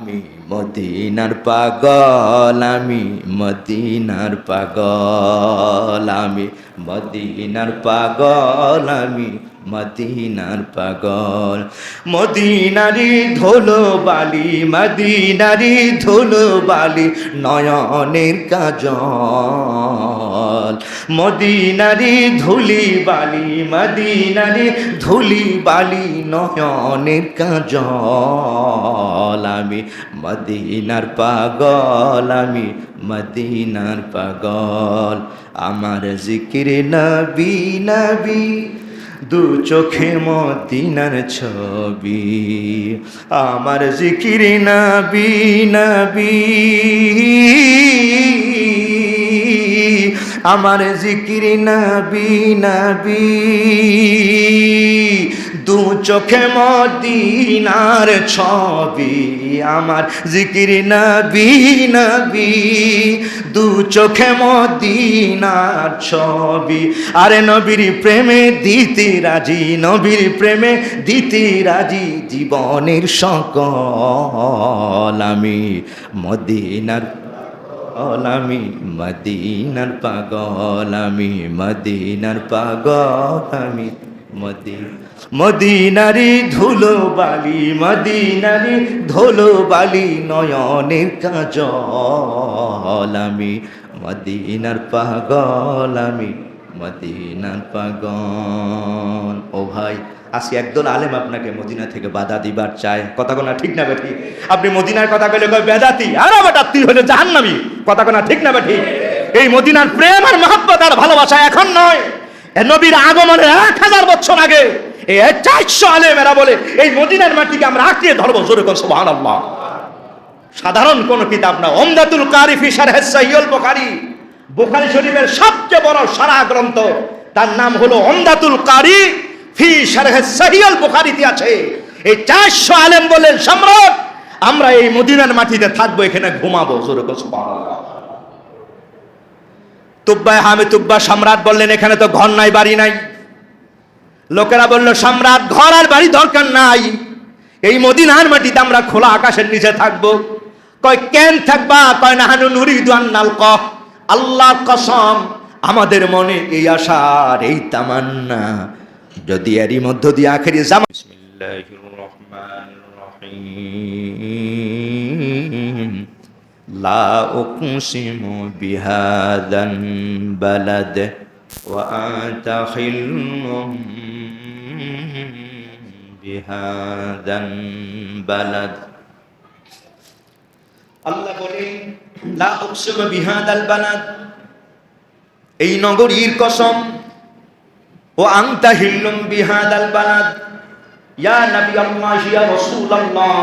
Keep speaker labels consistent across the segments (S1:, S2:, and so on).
S1: আমি মদিনার পাগল, আমি মদিনার পাগল, আমি মদিনার পাগল, আমি মদিনার পাগল। মদিনারি ধুলো বালি, মদিনারি ধুলো বালি নয়নের কাজল। মদিনারি ধুলি বালি, মদিনারি ধুলি বালি নয়নের কাজল। আমি মদিনার পাগল, আমি মদিনার পাগল। আমার জিকির নবী নবী, দু চোখে মদিনার ছবি। আমার জিকির নবী নবী, আমার জিকির নবী নবী, দু চোখে মদিনার ছবি। আমার জিকির নবী নবী, দু চোখে মদিনার ছবি। আরে নবীর প্রেমে দিতে রাজি, নবীর প্রেমে দিতে রাজি জীবনের সকল। আমি মদিনার পাগল, আমি মদিনার পাগল, আমি মদিনার পাগল, আমি মদিনারি ধুলো বালি, মদিনারি ধুলো বালি নয়নের কাজল। আমি মদিনার পাগল, আমি মদিনার পাগল। ও ভাই, আজকে একদল আলেম আপনাকে মদিনা থেকে বাধা দিবার চায়। কথা কোনা ঠিক না বেঠি? আপনি মদিনার কথা কইলে কয় বেদাতি, আর বেটা তুই হলে জাহান্নামী। কথা কোনা ঠিক না বেঠি? এই মদিনার প্রেম আর মহব্বত আর ভালোবাসা এখন নয়, নবীর আগমনের 1000 বছর আগে এই 400 আলেম এরা বলে এই মদিনার মাটিকে আমরা আঁকড়িয়ে ধরবো। জোরে কোন সুবহানাল্লাহ। সাধারণ কোন কিতাব না, উমদাতুল কারি ফি শারহ সাহিহুল বুখারী, বুখারী শরীফের সবচেয়ে বড় সারা গ্রন্থ, তার নাম হলো উমদাতুল কারি ফি শারহ সাহিহুল বুখারীতে আছে। এই 400 আলেম বলেন সম্রাট আমরা এই মদিনার মাটিতে থাকবো, এখানে ঘুমাবো। জোরে কোন সুবহানাল্লাহ। তুব্বা হামে তুব্বা সম্রাট বললেন এখানে তো ঘর নাই বাড়ি নাই। লোকেরা বলল সম্রাট ঘর আর বাড়ি দরকার নাই, এই মদিনার মাটিতে আমরা খোলা আকাশের নিচে থাকবো। কয় কেন থাকবা? কয় নাহানু নুরিদু আন নালকা, আল্লাহর কসম আমাদের মনে এই আশার এই তামান্না, যদি এরই মধ্য দিয়ে আখেরি জামান। বিসমিল্লাহির রহমানির রহিম। লা উকসিমু বিহাদান বালাদ ওয়া আনতা হিল্লুম বিহাদান বালাদ। আল্লাহ বলেন লা উকসিমু বিহাদাল বালাদ, এই নগরীর কসম। ওয়া আনতা হিল্লুম বিহাদাল বালাদ, ইয়া নবী আল্লাহ, ইয়া রাসূলুল্লাহ,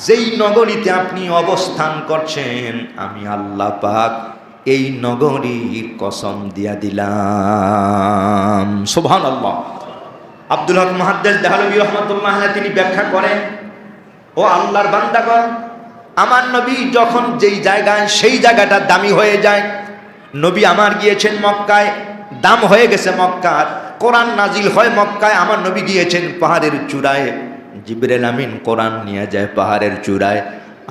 S1: যেই নগরীতে আপনি অবস্থান করছেন আমি আল্লাহ পাক এই নগরীর কসম দিয়া দিলাম। সুবহানাল্লাহ। আব্দুল হক মুহাদ্দিস দেহলভী রাহমাতুল্লাহ আলাইহি তিনি ব্যাখ্যা করেন, ও আল্লাহর বান্দাগণ, আমার নবী যখন যেই জায়গায় সেই জায়গাটা দামি হয়ে যায়। নবী আমার গিয়েছেন মক্কায়, দাম হয়ে গেছে মক্কার। কোরআন নাজিল হয় মক্কায়, আমার নবী গিয়েছেন পাহাড়ের চূড়ায়। জিবরাইল আমিন কোরআন নিয়ে যায় পাহাড়ের চূড়ায়,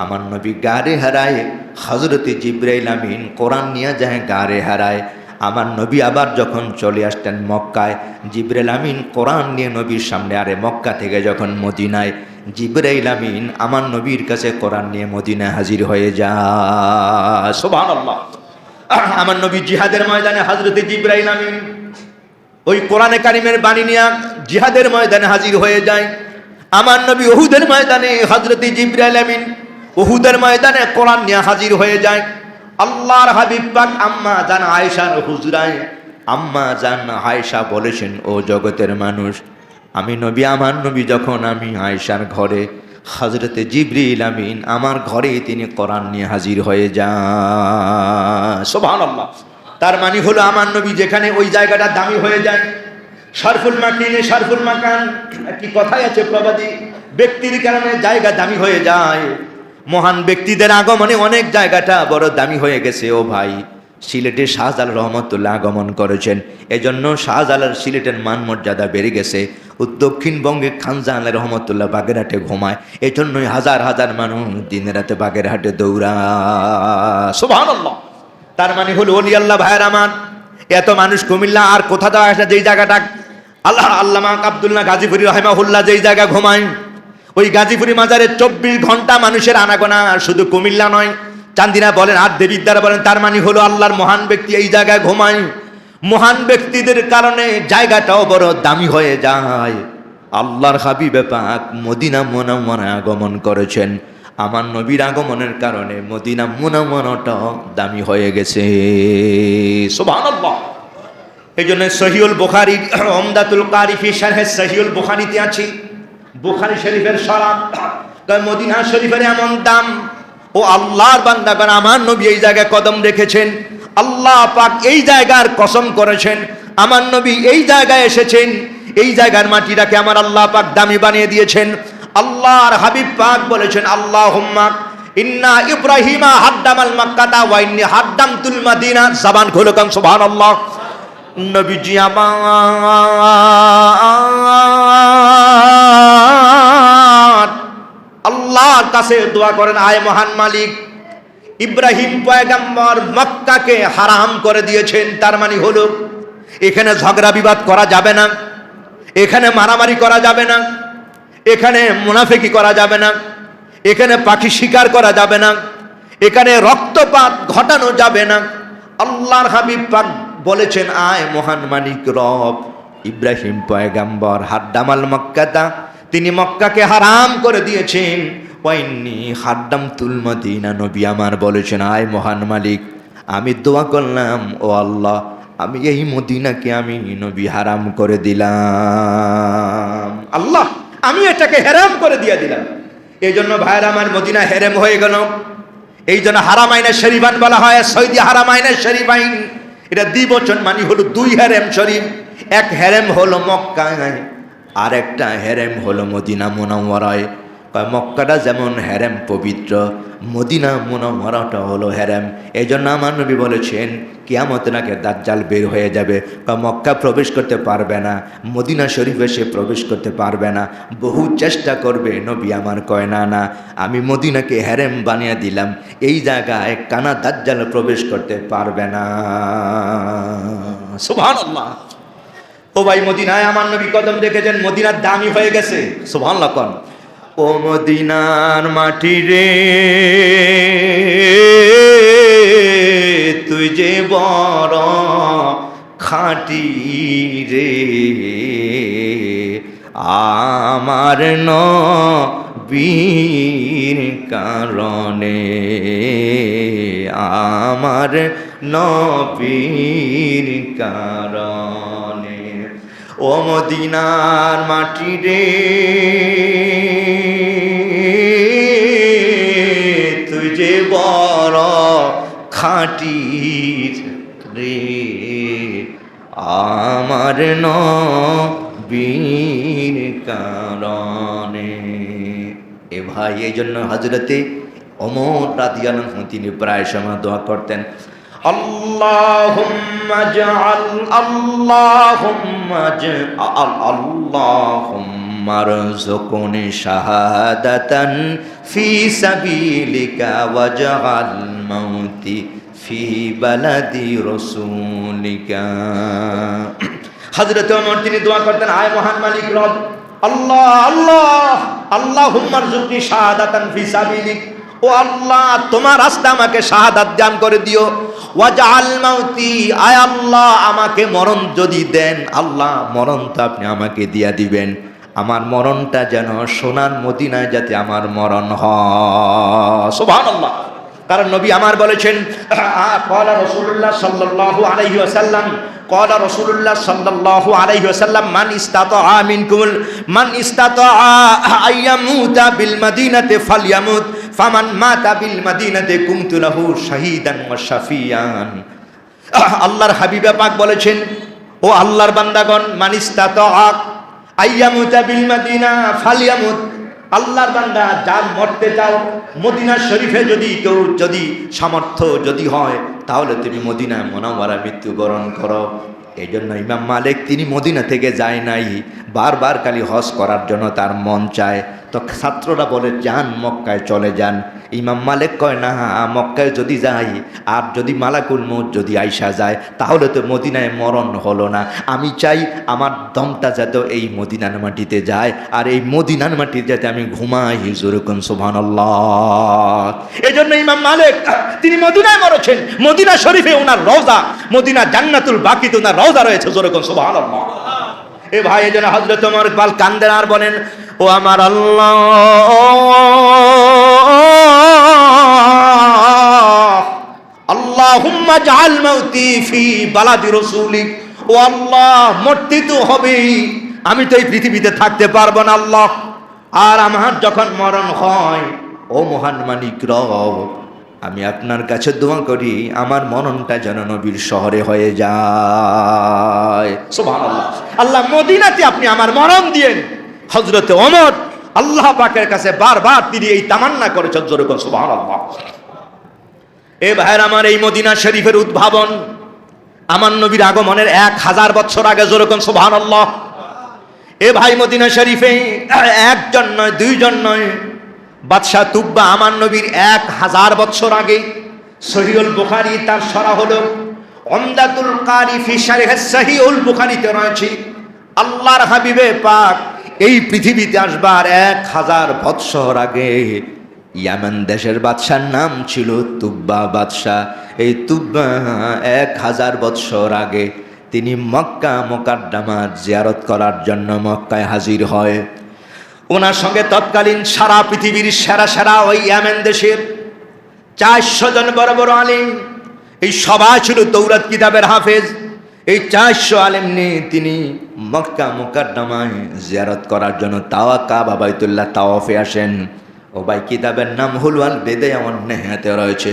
S1: আমার নবী গারে হারায়। হযরতে জিবরাইল আমিন কোরআন নিয়ে যায় গারে হারায়। আমার নবী আবার যখন চলে আসতেন মক্কায়, জিবরাইল আমিন কোরআন নিয়ে নবীর সামনে, আরে মক্কা থেকে যখন মদিনায়, জিবরাইল আমিন আমার নবীর কাছে কোরআন নিয়ে মদিনায় হাজির হয়ে যায়। সুবহানাল্লাহ। আমার নবী জিহাদের ময়দানে হযরতে জিবরাইল আমিন ওই কোরআনে কারিমের বাণী নিয়ে জিহাদের ময়দানে হাজির হয়ে যায়। আমার নবী উহুদের ময়দানে হযরতে জিবরাইল আমিন উহুদের ময়দানে কোরআন নিয়ে হাজির হয়ে যায়। আল্লাহর হাবিব পাক আম্মা জান আয়েশার হুজরায় আম্মা জান আয়েশা বলেছেন, ও জগতের মানুষ, আমি নবী, আমার নবী যখন আমি আয়েশার ঘরে, হযরতে জিবরিল আমিন আমার ঘরেই তিনি কোরআন নিয়ে হাজির হয়ে যান। সুবহানাল্লাহ। তার মানে হলো আমার নবী যেখানে ওই জায়গাটা দামি হয়ে যায়। শরফুল মাকিনে শরফুল মাকান, কি কথাই আছে প্রবাদী, ব্যক্তির কারণে জায়গা দামি হয়ে যায়। মহান ব্যক্তিদের আগমনে অনেক জায়গাটা বড় দামি হয়ে গেছে। ও ভাই, সিলেটে শাহজালাল রহমতুল্লাহ আগমন করেছেন। এজন্য শাহজালাল সিলেটের মান মর্যাদা বেড়ে গেছে। দক্ষিণবঙ্গে খানজাহান রহমতুল্লাহ বাগেরহাটে ঘুমায়, এই জন্যই হাজার হাজার মানুষ দিনে রাতে বাগেরহাটে দৌড়া। সুবহানাল্লাহ। তার মানে হলো ওলি আল্লাহ ভাইয়ের আমার, এত মানুষ কুমিল্লা আর কোথা দেওয়া আসে, যেই জায়গাটা আল্লামা আব্দুল্লাহ গাজীপুরি রাহিমাহুল্লাহ যেই জায়গা ঘুমায়, ওই গাজীপুরি মাজারে 24 ঘন্টা মানুষের আনাগোনা। শুধু কুমিল্লা নয়, চান্দিনা বলেন আর দেবিদ্বারা বলেন, তার মানে হলো আল্লাহর মহান ব্যক্তি এই জায়গায় ঘুমায়। মহান ব্যক্তিদের কারণে জায়গাটাও বড় দামি হয়ে যায়। আল্লাহর হাবিবে পাক মদিনা মুনাওয়ারায় আগমন করেছেন, আমার নবীর আগমনের কারণে মদিনা মুনাওয়ারাটাও দামি হয়ে গেছে। সুবহানাল্লাহ। এই জন্য সহিহুল বুখারী উমদাতুল কারি ফি শারহ সহিহুল বুখারীতে আছে, বুখারী শরীফের শরাহ, মদিনা শরীফের এমন দাম। ও আল্লাহর বান্দাগণ, আমার নবী এই জায়গায় কদম রেখেছেন, আল্লাহ পাক এই জায়গার কসম করেছেন, আমার নবী এই জায়গায় এসেছেন, এই জায়গার মাটিটাকে আমার আল্লাহ পাক দামি বানিয়ে দিয়েছেন। আল্লাহর হাবিব পাক বলেছেন, আল্লাহুম্মা ইন্না ইব্রাহিমা হাদ্দামাল মাক্কাতা ওয়া ইন্নী হাদ্দামতুল মাদিনা। জবান খুলে কান সুবহানাল্লাহ। নবীজি আমার আল্লাহর কাছে দোয়া করেন, আয় মহান মালিক, ইব্রাহিম পয়গম্বর মক্কাকে হারাম করে দিয়েছেন। তার মানে হলো এখানে ঝগড়া বিবাদ করা যাবে না, এখানে মারামারি করা যাবে না, এখানে মুনাফিকি করা যাবে না, এখানে পাখি শিকার করা যাবে না, এখানে রক্তপাত ঘটানো যাবে না। আল্লাহর হাবিব পাক বলেছেন, আয় মহান মালিক রব, ইব্রাহিম পয়গম্বর হাদ্দামাল মক্কাতা, তিনি মক্কাকে হারাম করে দিয়েছেন। ওয়াইন্নি হাদ্দামতুল মদিনা, নবী আমার বলেছেন, আয় মহান মালিক, আমি দোয়া করলাম, ও আল্লাহ, আমি এই মদিনাকে আমি নবী হারাম করে দিলাম। আল্লাহ, আমি এটাকে হারাম করে দিয়ে দিলাম। এই জন্য ভাইরা আমার, মদিনা হেরেম হয়ে গেল। এই জন্য হারামাইনে শরীফান বলা হয়, সৌদি হারামাইনে শরীফাইন। এটা দ্বিবচন, মানে হলো 2 হেরেম শরীফ। এক হেরেম হলো মক্কায়, আর একটা হেরেম হলো মদিনা মুনাওয়ারায়। মক্কাটা যেমন হেরেম পবিত্র, মদিনা মুনাওয়ারাটা হলো হেরেম। এই জন্য আমার নবী বলেছেন, কিয়ামত নাকে দাজ্জাল বের হয়ে যাবে, মক্কা প্রবেশ করতে পারবে না, মদিনা শরীফে সে প্রবেশ করতে পারবে না, বহু চেষ্টা করবে। নবী আমার কয়, না না, আমি মদিনাকে হেরেম বানিয়ে দিলাম, এই জায়গায় কানা দাজ্জাল প্রবেশ করতে পারবে না। সুবহানাল্লাহ। ও ভাই, মদিনায় আমার নবী কদম রেখেছেন, মদিনার দামি হয়ে গেছে। সুবহানাল্লাহ কোন। ও মদিনার মাটি রে, তুই যে বড় খাঁটি রে, আমার নবীর কারণে, আমার নবীর কারণে। ও মদিনার মাটি রে, তুই যে বড় খাঁটি রে, আমার নবীর কারণে। এ ভাই, এই জন্য হযরতে ওমর রাদিয়াল্লাহু আনহু তিনি প্রায় সময় দোয়া করতেন, আল্লাহুম্মা জাআল, আল্লাহুম্মা জাআল, আল্লাহুম্মা রযুকনি শাহাদাতান ফি সাবিলিকা ওয়াজআল মাউতি ফি বালাদি রাসূলিকা। হযরত ওমর তিনি দোয়া করতেন, আয় মহান মালিক রব, আল্লাহ আল্লাহ, আল্লাহুম্মা রযুকনি শাহাদাতান ফি সাবিলিক, ও আল্লাহ, তোমার রাস্তা আমাকে শাহাদাত দান করে দিও। ওয়াজআল মাউতি, আয় আল্লাহ, আমাকে মরণ যদি দেন, আল্লাহ মরণ তো আপনি আমাকে দিয়া দিবেন, আমার মরণটা যেন সোনার মদিনায় যাতে আমার মরণ হয়। সুবহানাল্লাহ। কারণ নবী আমার বলেছেন, ক্বালা রাসূলুল্লাহ সাল্লাল্লাহু আলাইহি ওয়াসাল্লাম, ক্বালা রাসূলুল্লাহ সাল্লাল্লাহু আলাইহি ওয়াসাল্লাম, মান ইসতাতাআ আইয়ামুতা বিল মাদিনাতি ফালইয়ামুত, ফামান মাতা বিল মাদিনাতি কুনতু লাহু শাহীদান ওয়া শাফিয়ান। আল্লাহর হাবিবে পাক বলেছেন, ও আল্লাহর বান্দাগণ, মান ইসতাতাআ আইয়ামুতা বিল মাদিনা ফালইয়ামুত, আল্লাহর বান্দা যার মরতে চাও, মদিনা শরীফে যদি কেউ যদি সামর্থ্য যদি হয়, তাহলে তুমি মদিনায় মুনাওয়ারা মৃত্যুবরণ করো। এই জন্য ইমাম মালিক তিনি মদিনা থেকে যায় নাই, বারবার খালি হজ করার জন্য তার মন চায়। তো ছাত্ররা বলে যান মক্কায় চলে যান। ইমাম মালিক কয় না, মক্কায় যদি যাই আর যদি মালাকুল মউত যদি আইসা যায় তাহলে তো মদিনায় মরণ হলো না। আমি চাই আমার দমটা যাতে এই মদিনার মাটিতে যায়, আর এই মদিনার মাটিতে যাতে আমি ঘুমাই। যেরকম সুবহানাল্লাহ। এই জন্য ইমাম মালিক তিনি মদিনায় মরেছেন, মদিনা শরীফে ওনার রওজা, মদিনা জান্নাতুল বাকিতে ওনার রওজা রয়েছে। যেরকম সুবহানাল্লাহ। এ ভাই, এই জন্য হযরত ওমর ইকবাল কান্দেন আর বলেন, ও আমার আল্লাহ, আল্লাহুম্মা জাআল মাউতি ফি বালাদি রাসূলিক। ও আল্লাহ, মরতে তো হবেই, আমি তো এই পৃথিবীতে থাকতে পারবো না আল্লাহ। আর আমার যখন মরণ হয়, ও মহান মালিক রব, আমি আপনার কাছে দোয়া করি আমার মরণটা যেন নবীর শহরে হয়ে যায়। সুবহানাল্লাহ। আল্লাহ, মদিনাতে আপনি আমার মরণ দিয়েন। হযরতে ওমর আল্লাহ পাকের কাছে বারবার তিনি এই তামান্না করেছেন। যেরকম সুবহানাল্লাহ। এ ভাইয়ের আমার, এই মদিনা শরীফের উদ্ভাবন আমার নবীর আগমনের 1000 বছর আগে। যেরকম সুবহানাল্লাহ। এ ভাই, মদিনা শরীফে একজন নয়, দুইজন নয়, বাদশাহ তুব্বা আমার নবীর 1000 বছর আগে। সহিহুল বুখারী তার সরা হলো উমদাতুল কারি ফি শারহ সহিহুল বুখারীতে রয়েছে, আল্লাহর হাবিবে পাক এই পৃথিবীতে আসবার 1000 বছর আগে ইয়ামান দেশের বাদশার নাম ছিল তুব্বা বাদশাহ। এই তুব্বা 1000 বছর আগে তিনি মক্কা মুকাদ্দামার জিয়ারত করার জন্য মক্কায় হাজির হয়। ওনার সঙ্গে তৎকালীন সারা পৃথিবীর সেরা সেরা ওই ইয়ামেন দেশের 400 জন বড় বড় আলিম, এই সবাই ছিল তৌরাত কিতাবের হাফেজ। এই 400 আলিম নিয়ে তিনি মক্কা মুকাদ্দামায় জিয়ারত করার জন্য কাবা বাইতুল্লাহ তাওয়াফে আসেন। ও ভাই, কিতাবের নাম হল আল বিদায়া ওয়ান নিহায়াতে রয়েছে।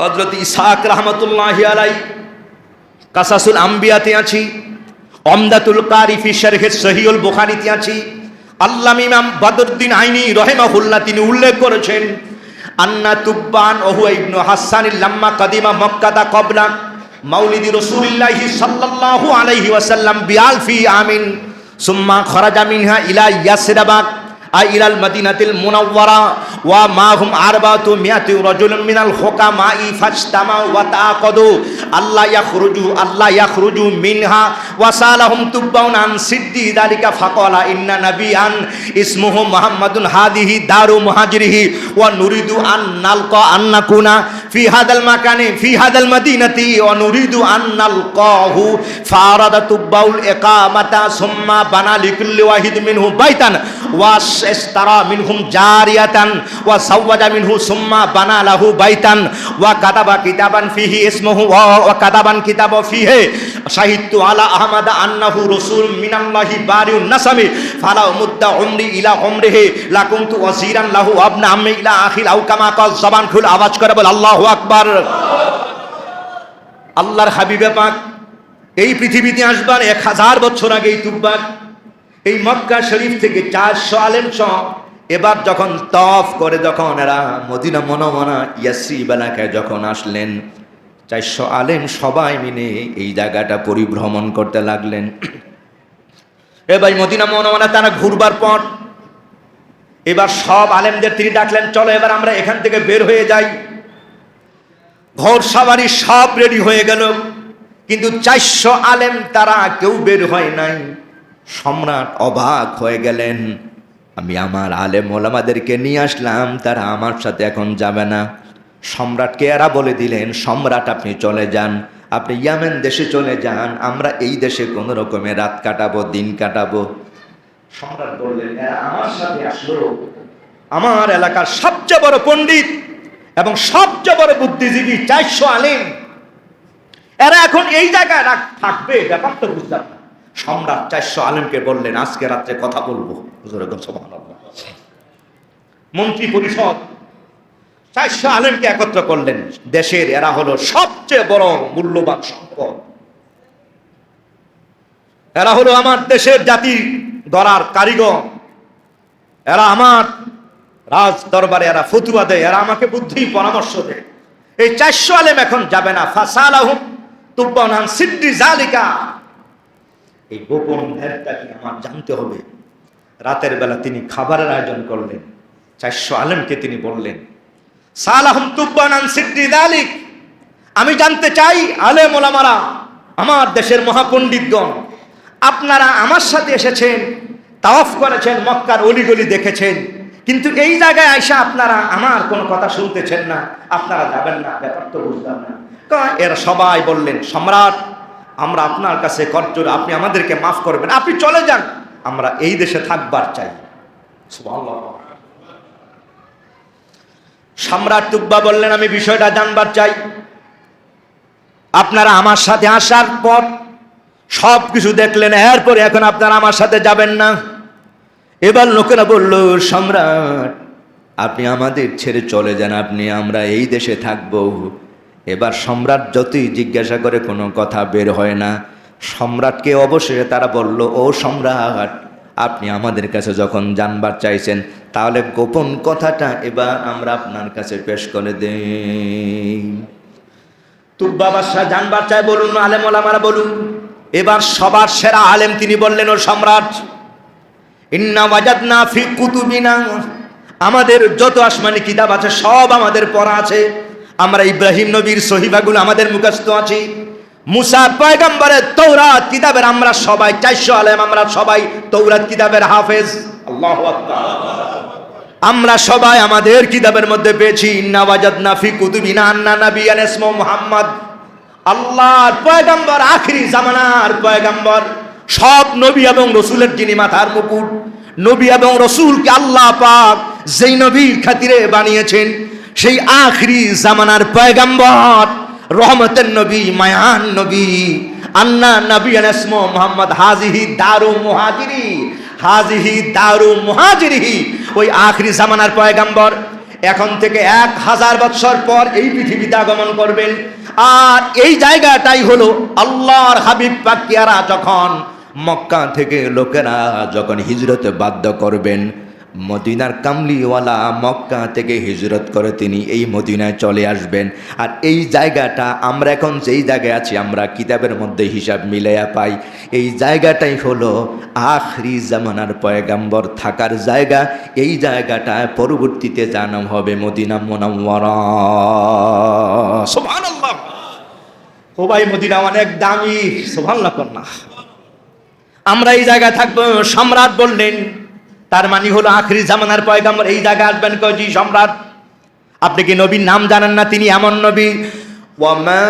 S1: হযরত ইসহাক রাহমাতুল্লাহি আলাইহি কাসাসুল আম্বিয়াতে আছি, উমদাতুল কারি ফি শারহ সহিহুল বুখারীতে আছি। আল্লামা ইমাম বদরুদ্দিন আইনি রাহিমাহুল্লাহ তিনি উল্লেখ করেছেন, আন্না তুব্বান ওহু ইবনু হাসানিল লাম্মা কাদিমা মক্কাতা ক্বাবলা মাউলিদি রাসূলিল্লাহি সাল্লাল্লাহু আলাইহি ওয়াসাল্লাম বিআলফি আমিন সুম্মা খরাজা মিনহা ইলা ইয়াসরিবা ইলাল মাদিনাতিল মুনাওয়ারা ওয়া মাহুম আরবাতু মিয়াতি রাজুলুম মিনাল হুকামাই ফাজতামা ওয়া তাআকাদু আল্লাহ ইয়াখরুজু মিনহা ওয়া সালাহুম তুব্বাউন আন সিদ্দি যালিকা ফাকালা ইন্না নাবিয়ান ইসমুহু মুহাম্মাদুন হাদিহি দারু মুহাজিরিহি ওয়া নুরিদু আন নালকা আন নাকুনা ফি হাদাল মাকানি ফি হাদাল মাদিনাতি ওয়া নুরিদু আন নালকাহু ফারাদা তুব্বাউল ইকামাতা সুম্মা বানা লিকুল্লি ওয়াহিদ মিনহু বাইতান ওয়া ইস্তারা মিনহুম জারিয়াতান ওয়া সাওয়াজা মিনহু সুম্মা বানা লাহু বাইতান ওয়া কাতাবা কিতাবান ফিহি ইসমুহু ওয়া কাতাবান কিতাবা ফিহি শাহিদতু আলা আহমদ আন্নাহু রাসূল মিনাল্লাহি বারিউন নাসামি ফালা মুদ্দা উমরি ইলা উমরিহি লা কুনতু ওয়াজিরান লাহু আবনা আম্মি ইলা আখিল আও কামা কাল। জবান খুল আওয়াজ করে বল আল্লাহু আকবার। আল্লাহর হাবিবে পাক এই পৃথিবীতে আসবার 1000 বছর আগে এই তুব্বা এই মক্কা শরীফ থেকে 400 আলেম সহ এবার যখন তওয়াফ করে, যখন এরা মদিনা মুনাওয়ারা ইয়াসরিব এলাকায় যখন আসলেন, 400 আলেম সবাই মিলে এই জায়গাটা পরিভ্রমণ করতে লাগলেন। এবার মদিনা মুনাওয়ারা তারা ঘুরবার পর এবার সব আলেমদের তিনি ডাকলেন, চলো এবার আমরা এখান থেকে বের হয়ে যাই। ঘোড় সাওয়ারি সব রেডি হয়ে গেল, কিন্তু 400 আলেম তারা কেউ বের হয় নাই। সম্রাট অবাক হয়ে গেলেন, আমি আমার আলেম ওলামাদেরকে নিয়ে আসলাম, তারা আমার সাথে এখন যাবে না। সম্রাটকে এরা বলে দিলেন, সম্রাট আপনি চলে যান, আপনি ইয়ামেন দেশে চলে যান, আমরা এই দেশে কোনো রকমে রাত কাটাবো, দিন কাটাবো। সম্রাট বললেন, এরা আমার সাথে আসলো, আমার এলাকার সবচেয়ে বড় পণ্ডিত এবং সবচেয়ে বড় বুদ্ধিজীবী 400 আলেম, এরা এখন এই জায়গায় থাকবে, ব্যাপারটা বুঝলাম না। সম্রাট 400 আলেমকে বললেন, আজকে রাত্রে কথা বলবো। মন্ত্রী পরিষদ 400 আলেমকে একত্র করলেন। দেশের এরা হলো সবচেয়ে বড় মূল্যবান সম্পদ, এরা হলো আমার দেশের জাতি গড়ার কারিগর, এরা আমার রাজ দরবারে এরা ফতুয়া দেয়, এরা আমাকে বুদ্ধি পরামর্শ দেয়, এই 400 আলেম এখন যাবে না। ফাসালাহুম তুব্বান আন সিদ্দি জালিকা, এই গোপন ভেদটা কি আমার জানতে হবে। রাতের বেলা তিনি খাবারের আয়োজন করলেন, 400 আলেমকে তিনি বললেন, সালাহুম তুব্বান আন সিদ্দি জালিক, আমি জানতে চাই আলেম ওলামারা, আমার দেশের মহাপণ্ডিতগণ, আপনারা আমার সাথে এসেছেন, তাওয়াফ করেছেন, মক্কার অলিগলি দেখেছেন, কিন্তু এই জায়গায় আইসা আপনারা আমার কোনো কথা শুনতেছেন না, আপনারা যাবেন না, ব্যাপার তো বুঝলাম না। এরা সবাই বললেন, সম্রাট, আমরা আপনার কাছে করজোর, আপনি আমাদেরকে মাফ করবেন, আপনি চলে যান, আমরা এই দেশে থাকবার চাই। সুবহানাল্লাহ। সম্রাট তুব্বা বললেন, আমি বিষয়টা জানবার চাই। আপনারা আমার সাথে আসার পর সব কিছু দেখলেন, এরপরে এখন আপনারা আমার সাথে যাবেন না। এবার লোকেরা বলল, সম্রাট, আপনি আমাদের ছেড়ে চলে যান, আমরা এই দেশে থাকব। এবার সম্রাট যতই জিজ্ঞাসা করে কোনো কথা বের হয় না। সম্রাটকে অবশেষে তারা বলল, ও সম্রাট, আপনি আমাদের কাছে যখন জানবার চাইছেন, তাহলে গোপন কথাটা এবার আমরা আপনার কাছে পেশ করে দেই। তুব্বা বাদশাহ জানবার চাই, বলুন আলেম ওলামারা বলুন। এবার সবার সেরা আলেম তিনি বললেন, ও সম্রাট, ইন্না ওয়াজাদনা ফি কুতুবিনা, আমাদের যত আসমানি কিতাব আছে সব আমাদের পড়া আছে, আমরা ইব্রাহিম নবীর সহিফাগুলো আমাদের মুখস্থ আছে, মুসা পয়গম্বরের তৌরাত কিতাবের আমরা সবাই 400 আলেম, আমরা সবাই তৌরাত কিতাবের হাফেজ। আল্লাহু আকবার। আমরা সবাই আমাদের কিতাবের মধ্যে পেয়েছি, ইন্না ওয়াজাদনা ফি কুতুবিনা আন্না নাবিয়ান ইসমু মুহাম্মদ, আল্লাহর পয়গম্বর, আখিরি জামানার পয়গম্বর, সব নবী এবং রসুলের যিনি মাথার মুকুট, নবী এবং রসুলকে আল্লাহ পাক যেই নবীর খাতিরে বানিয়েছেন, সেই আখিরি জামানার পয়গম্বর, রহমতের নবী, মায়ান নবী, আন্না নাবিয়ান ইসমু মুহাম্মদ, হাজিহি দারু মুহাজিরি, হাজিহি দারু মুহাজিরি, ওই আখিরি জামানার পয়গম্বর এখন থেকে 1000 বছর পর এই পৃথিবীতে আগমন করবেন। আর এই জায়গাটাই হলো আল্লাহর হাবিব পাক কিয়ারা যখন মক্কা থেকে লোকেরা যখন হিজরতে বাধ্য করবেন, মদিনার কামলিওয়ালা মক্কা থেকে হিজরত করে তিনি এই মদিনায় চলে আসবেন। আর এই জায়গাটা আমরা এখন যেই জায়গায় আছি, আমরা কিতাবের মধ্যে হিসাব মিলাইয়া পাই, এই জায়গাটাই হলো আখরি জামানার পয়গাম্বর থাকার জায়গা। এই জায়গাটায় পরবর্তীতে জানাম হবে মদিনা মুনাওয়ারা। সুবহানাল্লাহ। ও ভাই, মদিনা অনেক দামি, সুবহানাল্লাহ কন্যা। আমরা এই জায়গায় থাকবো। সম্রাট বললেন, তার মানে হলো আখরি জামানার পয়গাম্বর এই জায়গায় আসবেন। কজি সম্রাট, আপনি কি নবীর নাম জানেন না? তিনি এমন নবী, ওয়ামা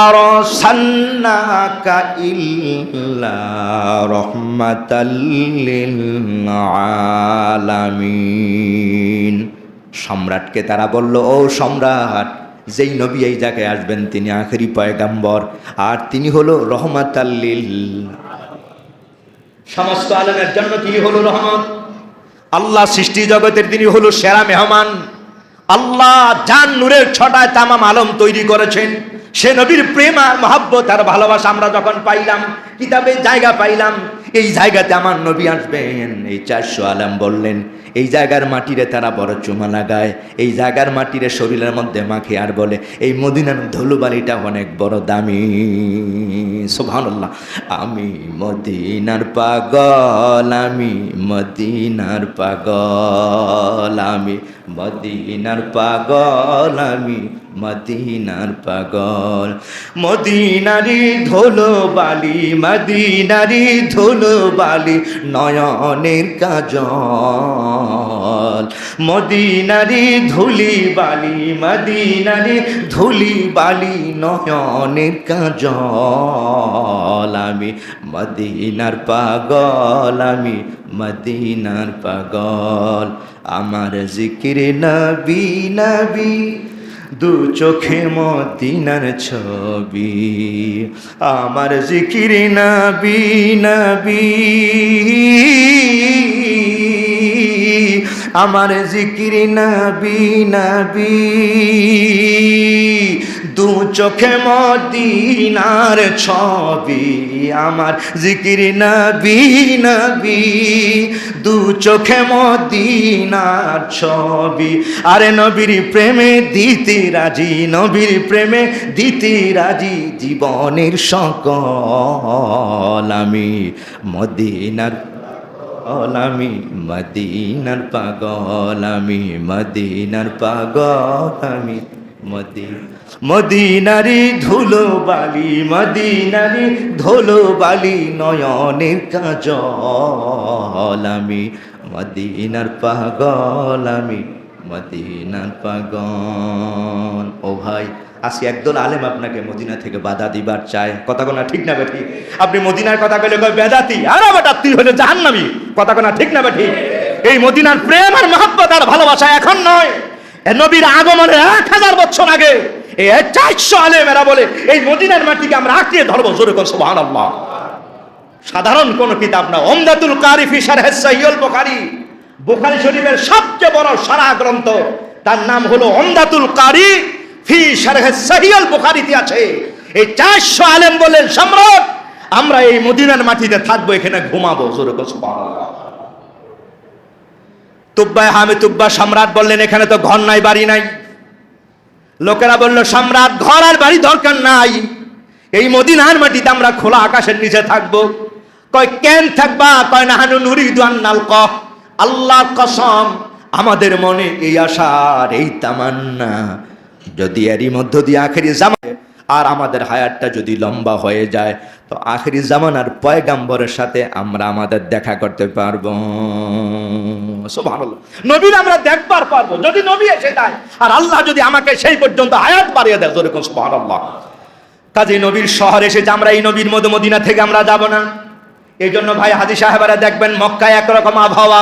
S1: আরসালনাকা ইল্লা রাহমাতাল লিল আলামিন। সম্রাটকে তারা বলল, ও সম্রাট, যেই নবী এই জায়গায় আসবেন তিনি আখরি পয়গাম্বর, আর তিনি হলো রহমাতাল লিল, সমস্ত আলমের জন্য তিনি হলো রহমত। আল্লাহ সৃষ্টি জগতের তিনি হলো সেরা মেহমান। আল্লাহ জান নূরের ছটায় তামাম আলম তৈরি করেছেন। সে নবীর প্রেম আর মহব্বত আর ভালোবাসা আমরা যখন পাইলাম, কিতাবে জায়গা পাইলাম, এই জায়গাতে আমার নবী আসবেন। এই 400 আলম বললেন, এই জায়গার মাটিরে তারা বড় চুমা লাগায়, এই জায়গার মাটিরে শরীরের মধ্যে মাখে, আর বলে এই মদিনার ধুলোবালিটা অনেক বড় দামি। সুবহানাল্লাহ। আমি মদিনার পাগল, আমি মদিনার পাগল, আমি মদিনার পাগল, আমি মদিনার পাগল। মদিনারি ধুলোবালি, মদিনারি ধুলোবালি নয়নের কাজল, মদিনারি ধুলিবালি, মদিনারি ধুলিবালি নয়নের কাজল। আমি মদিনার পাগল, আমি মদিনার পাগল। আমার জিকির নবী নবী, দু চোখে মদিনার ছবি। আমার জিকির নবী নবী, আমার জিকির নবী নবী, দু চোখে মদিনার ছবি, আমার জিকির নবী নবী, দু চোখে মদিনার ছবি। আরে নবীর প্রেমে দিতে রাজি, নবীর প্রেমে দিতে রাজি, জীবনের সকল আমি মদিনার আমি মদিনার পাগল, আমি মদিনার পাগল, আমি মদিনারি ধুলো বালি, মদিনারি ধুলো বালি, নয়নের কাজল, আমি মদিনার পাগল, আমি মদিনার পাগল। ও ভাই, আজকে একদল আলেম আপনাকে মদিনা থেকে বাধা দিবার চায়, কথা কোনা ঠিক না বেঠি? আপনি মদিনার কথা কইলে কয় বেদাতি, আর আবার তুই হলে জাহান্নামী, কথা কোনা ঠিক না বেঠি? এই মদিনার প্রেম আর মহব্বত আর ভালোবাসা এখন নয়, নবীর আগমনের 1000 বছর আগে এই 400 আলেম এরা বলে এই মদিনার মাটিকে আমরা আঁকড়িয়ে ধরবো। জোরে কোন সুবহানাল্লাহ। সাধারণ কোন কিতাব না, উমদাতুল কারি ফি শারহ সহিহুল বুখারী, বুখারী শরীফের সবচেয়ে বড় সারা গ্রন্থ, তার নাম হলো উমদাতুল কারি ফি শারহ সহিহুল বুখারীতে আছে। এই 400 আলেম বলেন সম্রাট আমরা এই মদিনার মাটিতে থাকবো, এখানে ঘুমাবো। জোরে কোন সুবহানাল্লাহ। তুব্বা হামে তুব্বা সম্রাট বললেন এখানে তো ঘর নাই, বাড়ি নাই। লোকেরা বলল সম্রাট ঘর আর বাড়ি দরকার নাই, এই মদিনার মাটিতে আমরা খোলা আকাশের নিচে থাকবো। কয় কেন থাকবা? কয় নাহানু নুরিদু আন নালকা, আল্লাহর কসম আমাদের মনে এই আশার এই তামান্না, যদি এরই মধ্য দিয়ে আখেরি জামানে আর আমাদের হায়াতটা যদি লম্বা হয়ে যায় তো আখেরি জামানার পয়গাম্বরের সাথে আমরা আমাদের দেখা করতে পারবো। সুবহানাল্লাহ। নবীর আমরা দেখবার পারবো যদি নবী এসে যায়, আর আল্লাহ যদি আমাকে সেই পর্যন্ত হায়াত বাড়িয়ে দেয়। জোরে কোন সুবহানাল্লাহ। কাজে নবীর শহর এসে আমরা এই নবীর মদিনা থেকে আমরা যাব না। এই জন্য ভাই হাজী সাহেবেরা দেখবেন মক্কায় একরকম আবহাওয়া,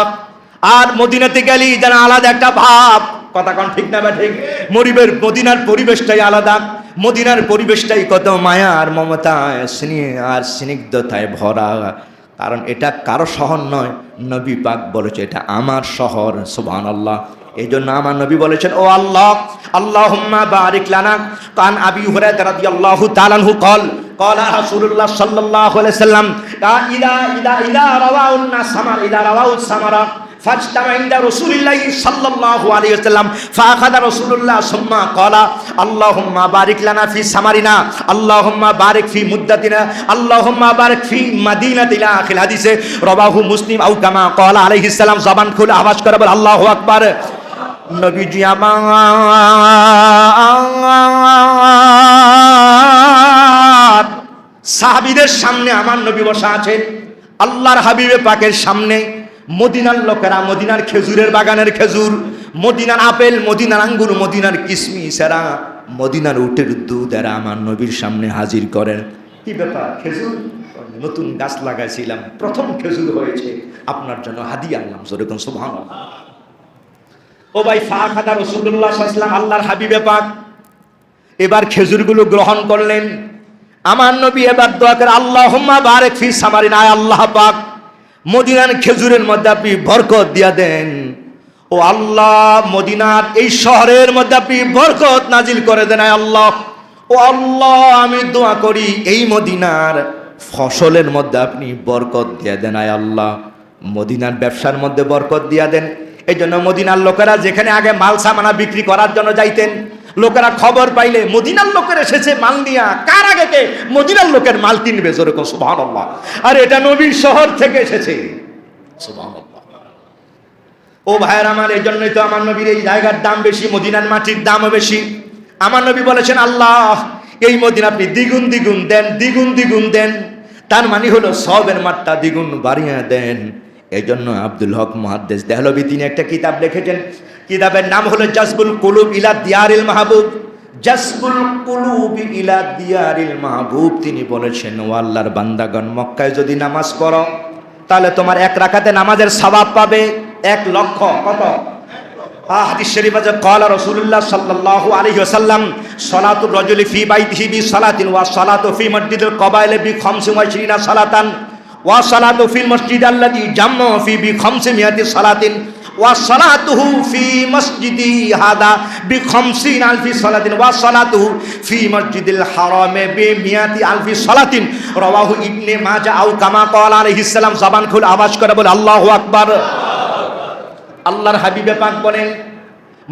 S1: আর মদিনাতে গেলেই যেন আলাদা একটা ভাব, কথা কোন ঠিক না বা ঠিক? মদিনার পরিবেশটাই আলাদা, মদিনার পরিবেশটাই কত মায়া আর মমতায় স্নেহ আর স্নিগ্ধতায় ভরা, কারণ এটা কারো শহর নয়, নবী পাক বলেছে এটা আমার শহর। সুবহানাল্লাহ। এই জন্য আমার নবী বলেছেন ও আল্লাহ আল্লাহুম্মা বারিক লানা। কান আবি হুরায়রা রাদিয়াল্লাহু তাআলা আনহু قال قال رسول الله صلى الله عليه وسلم اذا رواه الناس اذا رواه السمرة فاجتمع عند رسول الله صلى الله عليه وسلم فاخذ رسول الله ثم قال اللهم بارك لنا في ثمرنا اللهم بارك في مدتنا اللهم بارك في مدينتنا আখির হাদিসে রাওয়াহু মুসলিম আও কামা قال عليه السلام। জবান খুলে আওয়াজ করে বল আল্লাহু আকবার। নবীজি আমার সাহাবীদের সামনে আমার নবী বসা আছেন, আল্লাহর হাবিবে পাকের সামনে মদিনার লোকেরা মদিনার খেজুরের বাগানের খেজুর, মদিনার আপেল, মদিনার আঙ্গুর, মদিনার কিশমিশ এরা, মদিনার উটের দুধ এরা আমার নবীর সামনে হাজির করেন। কি ব্যাপার? খেজুর নতুন গাছ লাগাইছিলাম, প্রথম খেজুর হয়েছে, আপনার জন্য হাদিয়া আনলাম। যেরকম সুবহানাল্লাহ। ও ভাই, ফাখাদা রাসূলুল্লাহ সাল্লাল্লাহু আলাইহি ওয়াসাল্লাম আল্লাহর হাবিবে পাক এবার খেজুরগুলো গ্রহণ করলেন। আমার নবী এবার দোয়া করে আল্লাহুম্মা বারিক ফি সামারিনা, আল্লাহ পাক মদিনার খেজুরের মধ্যে আপনি বরকত দিয়া দেন। ও আল্লাহ মদিনার এই শহরের মধ্যে আপনি বরকত নাজিল করে দেন। আল্লাহ ও আল্লাহ আমি দোয়া করি এই মদিনার ফসলের মধ্যে আপনি বরকত দিয়া দেন। আল্লাহ মদিনার ব্যবসার মধ্যে বরকত দিয়া দেন। এই জন্য মদিনার লোকেরা যেখানে আগে মাল সামানা বিক্রি করার জন্য যাইতেন, লোকেরা খবর পাইলে মদিনার লোকের এসেছে মাল নিয়া, কার আগে কে? মদিনার লোকের মাল কিনবে। জোরে কোন সুবহানাল্লাহ। আর এটা নবীর শহর থেকে এসেছে। সুবহানাল্লাহ। ও ভাইয়ের আমার, এই জন্যই তো আমার নবীর এই জায়গার দাম বেশি, মদিনার মাটির দামও বেশি। আমার নবী বলেছেন আল্লাহ এই মদিনা আপনি দ্বিগুণ দ্বিগুণ দেন, দ্বিগুণ দ্বিগুণ দেন। তার মানে হলো সবের মাত্রা দ্বিগুণ বাড়িয়ে দেন। এই জন্য আব্দুল হক মুহাদ্দিস দেহলভী তিনি একটা কিতাব লিখেছেন, কিতাবের নাম হলো জাসবুল কুলুব ইলা দিয়ারিল মাহবুব। জাসবুল কুলুব ইলা দিয়ারিল মাহবুব। তিনি বলেছেন ও আল্লাহর বান্দাগণ, মক্কায় যদি নামাজ পড়ো তাহলে তোমার এক রাকাতে নামাজের সওয়াব পাবে 1 লক্ষ। কত? হাদিস শরীফ আছে ক্বালা রাসূলুল্লাহ সাল্লাল্লাহু আলাইহি ওয়াসাল্লাম সালাতুর রাজুলি ফি বাইতিহি বি সালাতিন ওয়া সালাতু ফি মসজিদিল কবাইল বি 25 সালাতান ওয়া সালাতু ফিল মসজিদ আল্লাযী জাম্মা ফি বি 500 সালাতিন ওয়া সালাতুহু ফি মসজিদি হাদা বি 50,000 সালাতিন ওয়া সালাতুহু ফি মসজিদিল হারামে বি 100,000 সালাতিন রাওয়াহু ইবনে মাজাহ আও কামা ক্বালা আলাইহিস সালাম। জবান খুলে আওয়াজ করে বলে আল্লাহু আকবার। আল্লাহর হাবিবে পাক বলেন,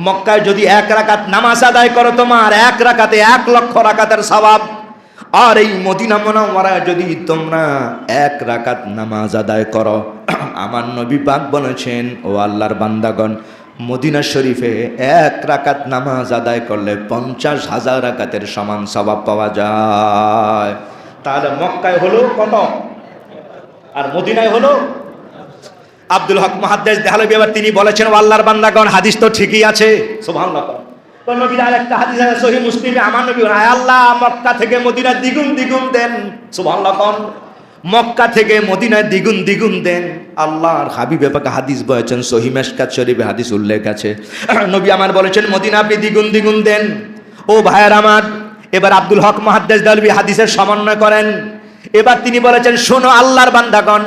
S1: মক্কায় যদি 1 রাকাত নামাজ আদায় করো তোমার 1 রাকাতে 1 লক্ষ রাকাতের সওয়াব। আর এই মদিনা মুনাওয়ারায় যদি তোমরা 1 রাকাত নামাজ আদায় করো, আমার নবী পাক বলেছেন, ও আল্লাহর বান্দাগণ, মদিনা শরীফে 1 রাকাত নামাজ আদায় করলে 50,000 রাকাতের সমান সওয়াব পাওয়া যায়। তাহলে মক্কায় হলো কত আর মদিনায় হলো? আব্দুল হক মুহাদ্দিস দেহলভী এবার তিনি বলেছেন, ও আল্লাহর বান্দাগণ, হাদিস তো ঠিকই আছে, সুবহানাল্লাহ। তো নবীর আরেকটা হাদিস আছে সহিহ মুসলিমে, আমার নবী বলেন, আয় আল্লাহ মক্কা থেকে মদিনা দ্বিগুণ দ্বিগুণ দেন, সুবহানাল্লাহ। মক্কা থেকে মদিনায় দ্বিগুণ দ্বিগুণ দেন। আল্লাহর হাবিব পাক হাদিস বলেছেন, সহিহ মিশকাত শরীফে হাদিস উল্লেখ আছে, নবী আমার বলেছেন, মদিনা আপনি দ্বিগুণ দ্বিগুণ দেন। ও ভাইয়ের আমার, এবার আব্দুল হক মুহাদ্দিস দেহলভী হাদিসের সমন্বয় করেন। এবার তিনি বলেছেন, শোনো আল্লাহর বান্দাগণ,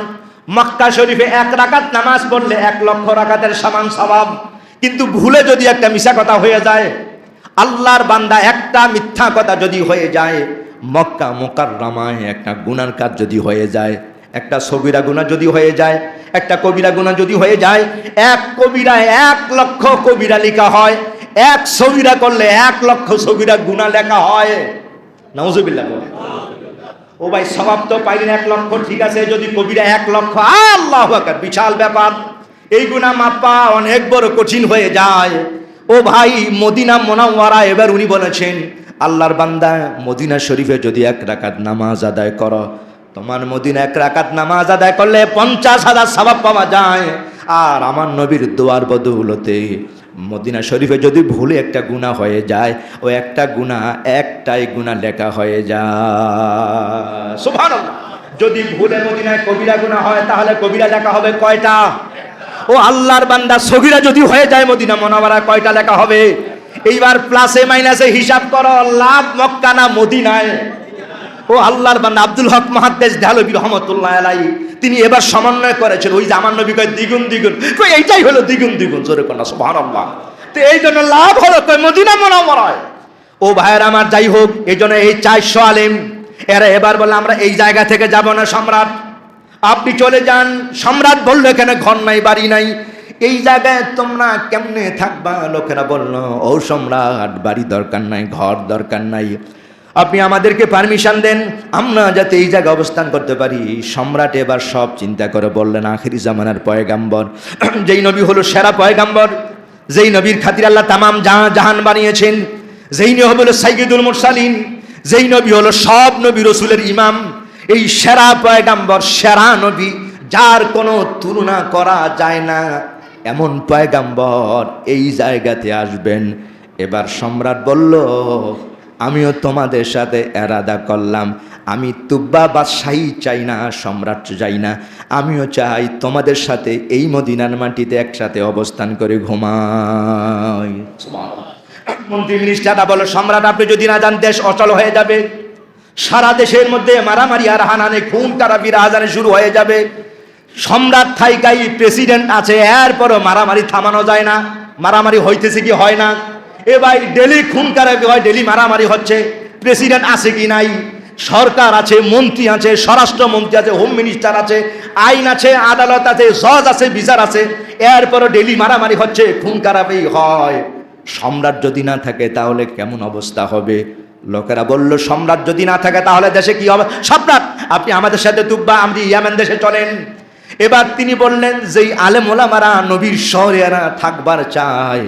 S1: মক্কা শরীফে 1 রাকাত নামাজ পড়লে 1 লক্ষ রাকাতের সমান সওয়াব। কিন্তু ভুলে যদি একটা মিথ্যা কথা হয়ে যায়, আল্লাহর বান্দা একটা মিথ্যা কথা যদি হয়ে যায়, মক্কা মুকাররমায় একটা গুনার কাজ যদি হয়ে যায়, একটা সগীরা গুনাহ যদি হয়ে যায়, একটা কবিরা গুনাহ যদি হয়ে যায়, 1 কবিরায় 1 লক্ষ কবিরা লেখা হয়, 1 সগীরা করলে 1 লক্ষ সগীরা গুনাহ লেখা হয়। নাউজুবিল্লাহ বলে। ও ভাই, সওয়াব তো পাইলেন 1 লক্ষ, ঠিক আছে, যদি কবিরা 1 লক্ষ, আল্লাহু আকবার, বিশাল ব্যাপার। এই গুনাহ মাপা অনেক বড় কঠিন হয়ে যায়। ও ভাই, মদিনা মুনাওয়ারা, এবার উনি বলেছেন, আল্লাহর বান্দা, মদিনা শরীফে যদি 1 রাকাত নামাজ আদায় করো, তোমার মদিনা 1 রাকাত নামাজ আদায় করলে 50,000 সওয়াব পাওয়া যায়। আর আমার নবীর দোয়ার বদৌলতে মদিনা শরীফে যদি ভুলে একটা গুনাহ হয়ে যায়, ও একটা গুনাহ, একটাই গুনাহ লেখা হয়ে যায়। সুবহানাল্লাহ। যদি ভুলে মদিনায় কবিরা গুনাহ হয়, তাহলে কবিরা লেখা হবে কয়টা? ও আল্লাহর বান্দা, সগীরা যদি হয়ে যায় মদিনা মুনাওয়ারায়, কয়টা লেখা হবে? এইবার প্লাসে মাইনাসে হিসাব করো, লাভ মক্কা না মদিনায়? ও আল্লাহর বান্দা, আব্দুল হক মুহাদ্দিস দেহলভী রহমাতুল্লাহ আলাইহি তিনি এবার সমন্বয় করেছেন, ওই যে আমার নবী কয় দ্বিগুণ দ্বিগুণ, কই এইটাই হলো দ্বিগুণ দ্বিগুণ, জোরে কোন সুবহানাল্লাহ। তো এই জন্য লাভ হলো কই মদিনা মুনাওয়ারায়। ও ভাইয়ের আমার, যাই হোক, এই জন্য এই 400 আলেম এরা এবার বলল, আমরা এই জায়গা থেকে যাব না সম্রাট, আপনি চলে যান। সম্রাট বলল, এখানে ঘর নাই, বাড়ি নাই, এই জায়গায় তোমরা কেমনে থাকবা? লোকেরা বলল, ও সম্রাট, বাড়ি দরকার নাই, ঘর দরকার নাই, আপনি আমাদেরকে পারমিশন দেন, আমরা যাতে এই জায়গায় অবস্থান করতে পারি। সম্রাট এবার সব চিন্তা করে বললেন, আখিরি জামানার পয়গাম্বর, যেই নবী হলো সেরা পয়গাম্বর, যেই নবীর খাতির আল্লাহ তামাম জাহান বানিয়েছেন, যেই নবী হলো সাইয়্যিদুল মুরসালিন, যেই নবী হলো সব নবী রাসূলের ইমাম, এই সেরা পয়গাম্বর, সেরা নবী, যার কোনো তুলনা করা যায় না, এমন পয়গাম্বর এই জায়গাতে আসবেন। এবার সম্রাট বলল, আমিও তোমাদের সাথে এরাদা করলাম, আমি তুব্বা বাদশাহী চাই না, সম্রাট চাই না, আমিও চাই তোমাদের সাথে এই মদিনার মাটিতে একসাথে অবস্থান করে ঘুমাই। মন্ত্রী মিনিস্টাররা বলে, সম্রাট আপনি যদি না যান, দেশ অচল হয়ে যাবে, সারা দেশের মধ্যে মারামারি আর হানানে, খুন খারাপি রাহাজানি শুরু হয়ে যাবে। সম্রাট থাইকাই প্রেসিডেন্ট আছে, এরপরও মারামারি থামানো যায় না, মারামারি হইতেছে কি হয় না? এ ভাই, ডেলি খুন খারাপি হয়, ডেলি মারামারি হচ্ছে, প্রেসিডেন্ট আছে কি নাই, সরকার আছে, মন্ত্রী আছে, স্বরাষ্ট্রমন্ত্রী আছে, হোম মিনিস্টার আছে, আইন আছে, আদালত আছে, জজ আছে, বিচার আছে, এরপরও ডেলি মারামারি হচ্ছে, খুন খারাপি হয়। সম্রাট যদি না থাকে তাহলে কেমন অবস্থা হবে? লোকেরা বলল, সম্রাট যদি না থাকে তাহলে দেশে কি হবে? সম্রাট আপনি আমাদের সাথে তুব্বা আমরি ইয়ামেন দেশে চলেন। এবার তিনি বললেন, যেই আলেম ওলামারা নবীর শহরে এরা থাকবার চায়,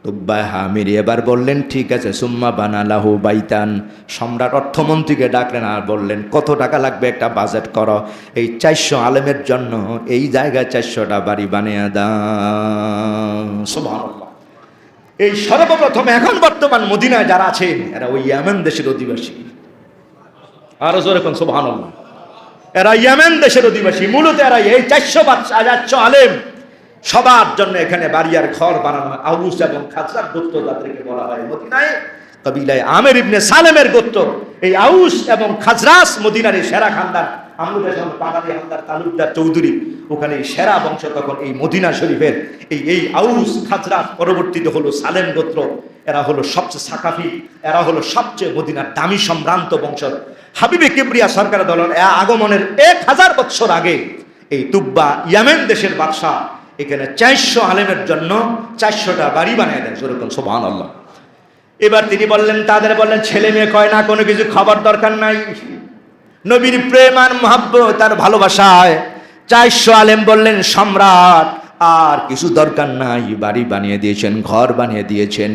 S1: তুব্বা হামির এবার বললেন, ঠিক আছে, সুম্মা বানালাহু বাইতান। সম্রাট অর্থমন্ত্রীকে ডাকলেন আর বললেন, কত টাকা লাগবে, একটা বাজেট করো, এই 400 আলেমের জন্য এই জায়গায় 400টা বাড়ি বানিয়ে দাও। সুবহানাল্লাহ। এই সর্বপ্রথম এখন বর্তমান মদিনায় যারা আছেন, এরা ওই ইয়েমেন দেশের অধিবাসী। আরো জোরে কোন সুবহানাল্লাহ। এরা ইয়েমেন দেশের অধিবাসী, মূলত এরা এই 400 আলেম, সবার জন্য এখানে বাড়ি আর ঘর বানানো। আউস এবং খাজরাজ গোত্র যাদেরকে বলা হয় মদিনায়, কবিলায় আমের ইবনে সালেমের গোত্র, এই আউস এবং খাজরাজ মদিনার সেরা খানদান, আমাদের সামনে পাহাড়ি হালদার তালুকদার চৌধুরী, ওখানে সেরা বংশ তখন এই মদিনা শরীফের এই আউস খাজরাজ, পরবর্তীতে হলো সালেম গোত্র, এরা হলো সবচেয়ে সাকাফি, এরা হলো সবচেয়ে মদিনার দামি সম্ভ্রান্ত বংশ। হাবিবে কিবরিয়া সরকারের দলের আগমনের 1000 বছর আগে এই তুব্বা ইয়ামেন দেশের বাদশাহ এখানে 400 আলেমের জন্য 400টা বাড়ি বানিয়ে দেন, যেরকম সুবহানাল্লাহ। এবার তিনি বললেন, তাদের বললেন ছেলে মেয়ে কয় না, কোনো কিছু খাবার দরকার নাই, নবীর প্রেম আর মহব্বত আর ভালোবাসায় 400 আলেম বললেন সম্রাট আর কিছু দরকার নাই, বাড়ি বানিয়ে দিয়েছেন, ঘর বানিয়ে দিয়েছেন,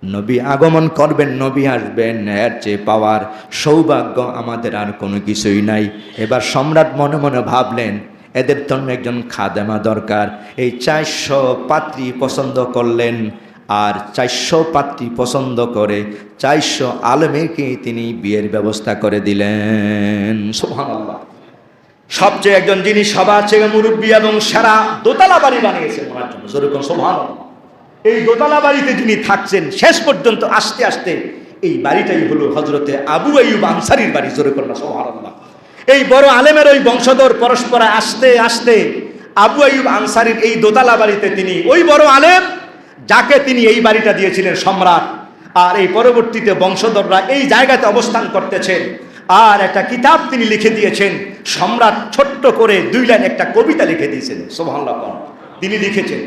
S1: নবী আগমন করবেন, নবী আসবেন, এর চেয়ে পাওয়ার সৌভাগ্য আমাদের আর কোনো কিছুই নাই। এবার সম্রাট মনে মনে ভাবলেন এদের জন্য একজন খাদেমা দরকার। এই 400 পাত্রী পছন্দ করলেন, আর 400 পাত্রী পছন্দ করে 400 আলেমকে তিনি বিয়ের ব্যবস্থা করে দিলেন। সুবহানাল্লাহ। সবচেয়ে একজন যিনি সবার চেয়ে মুরব্বী এবং সেরা দোতলা বাড়ি বানিয়েছেন ওনার জন্য, যেরকম সুবহানাল্লাহ। এই দোতলা বাড়িতে যিনি থাকছেন শেষ পর্যন্ত আস্তে আস্তে এই বাড়িটাই হলো হযরতে আবু আইয়ুব আনসারীর বাড়ি, যেরকম সুবহানাল্লাহ। এই বড় আলেমের ওই বংশধর পরস্পর আস্তে আস্তে আবু আইয়ুব আনসারীর এই দোতলা বাড়িতে তিনি, ওই বড় আলেম যাকে তিনি এই বাড়িটা দিয়েছিলেন সম্রাট, আর এই পরবর্তীতে বংশধররা এই জায়গাতে অবস্থান করতেছেন। আর একটা কিতাব তিনি লিখে দিয়েছেন, সম্রাট ছোট্ট করে 2 লাইন একটা কবিতা লিখে দিয়েছেন, সুবহানাল্লাহ। তিনি লিখেছেন,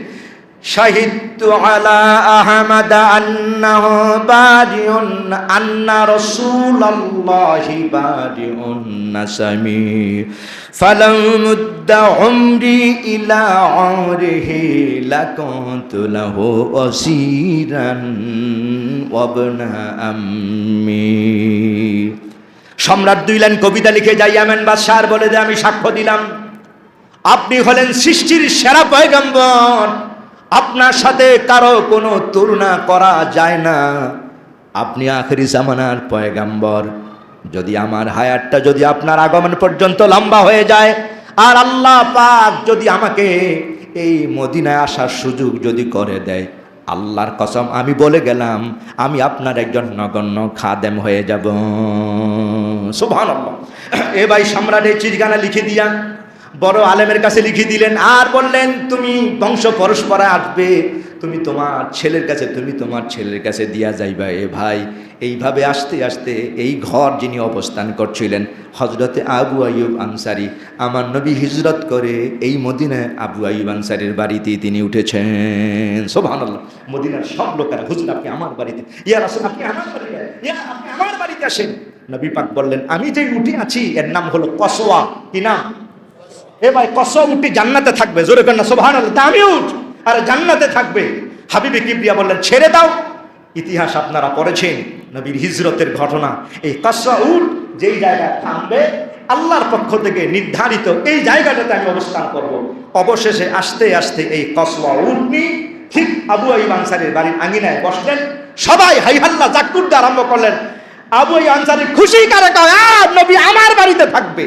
S1: শাহিদতু আলা আহমদ আন্নাহু বাদিউন আন্না রাসূলুল্লাহি বাদিউন নাসামি ফালাউ মুদ্দা উমরি ইলা উমরিহি লাকুনতু লাহু আসীরান ওয়াবনা আম্মি। সম্রাট 2 লাইন কবিতা লিখে যায় ইয়ামেন বাদশাহ, বলে যে আমি সাক্ষ্য দিলাম আপনি হলেন সৃষ্টির সেরা পয়গম্বর, আপনার সাথে কারো কোনো তুলনা করা যায় না, আপনি আখেরি জামানার পয়গম্বর। যদি আমার হায়াতটা যদি আপনার আগমন পর্যন্ত লম্বা হয়ে যায়, আর আল্লাহ পাক যদি আমাকে এই মদিনায় আসার সুযোগ যদি করে দেয়, আল্লাহর কসম আমি বলে গেলাম আমি আপনার একজন নগণ্য খাদেম হয়ে যাব। সুবহানাল্লাহ। এ ভাই সম্রাট এই চিঠিখানা লিখে দিয়া বড় আলেমের কাছে লিখে দিলেন, আর বললেন তুমি বংশ পরস্পরে আসবে, তুমি তোমার ছেলের কাছে, তুমি তোমার ছেলের কাছে দিয়া যাইবা। এ ভাই এইভাবে আস্তে আস্তে এই ঘর যিনি অবস্থান করছিলেন হযরতে আবু আইয়ুব আনসারী, আমার নবী হিজরত করে এই মদিনায় আবু আইয়ুব আনসারীর বাড়িতে তিনি উঠেছেন। সুবহানাল্লাহ। মদিনার সব লোকেরা, হুজুর আপনি আমার বাড়িতে, ইয়া রাসূল আপনি আমার বাড়িতে, ইয়া আপনি আমার বাড়িতে আসেন। নবী পাক বললেন আমি যে উঠে আছি এর নাম হলো কসওয়া। কি নাম? এ ভাই কসওয়া উঠে জান্নাতে থাকবে, জোরে করেন না সুবহানাল্লাহ। দামি উঠ আর জান্নাতে থাকবে। হাবিবে কিবরিয়া বললেন ছেড়ে দাও। ইতিহাস আপনারা পড়েছেন, নবীর হিজরতের ঘটনা। এই কসওয়া উট যেই জায়গায় থামবে আল্লাহর পক্ষ থেকে নির্ধারিত এই জায়গাটাতে আমি অবস্থান করব। অবশেষে আস্তে আস্তে এই কসওয়া উটনি ঠিক আবু আইয়ুব আনসারীর বাড়ির আঙ্গিনায় বসলেন। সবাই হাই হাল্লা জাকুরতে আরম্ভ করলেন। আবু আইয়ুব আনসারী খুশি করে কয় নবী আমার বাড়িতে থাকবে।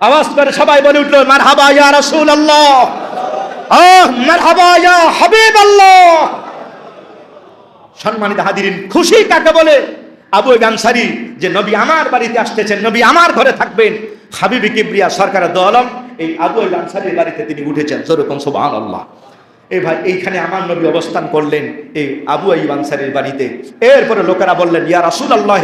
S1: আওয়াজ করে সবাই বলে উঠল মারহাবা ইয়া রাসূলুল্লাহ, মারহাবা ইয়া হাবিবাল্লাহ। সম্মানিত হাজিরিন, খুশি কাকে বলে? আবু আইয়ুব আনসারী যে নবী আমার বাড়িতে আসতেছেন, নবী আমার ঘরে থাকবেন। হাবিবে কিবরিয়া সরকারের দলম এই আবু আইয়ুব আনসারীর বাড়িতে তিনি উঠেছেন, যেরকম সুবহানাল্লাহ। এই ভাই এইখানে আমার নবী অবস্থান করলেন এই আবু আইয়ুব আনসারীর বাড়িতে। এরপরে লোকেরা বললেন ইয়া রাসূলুল্লাহ,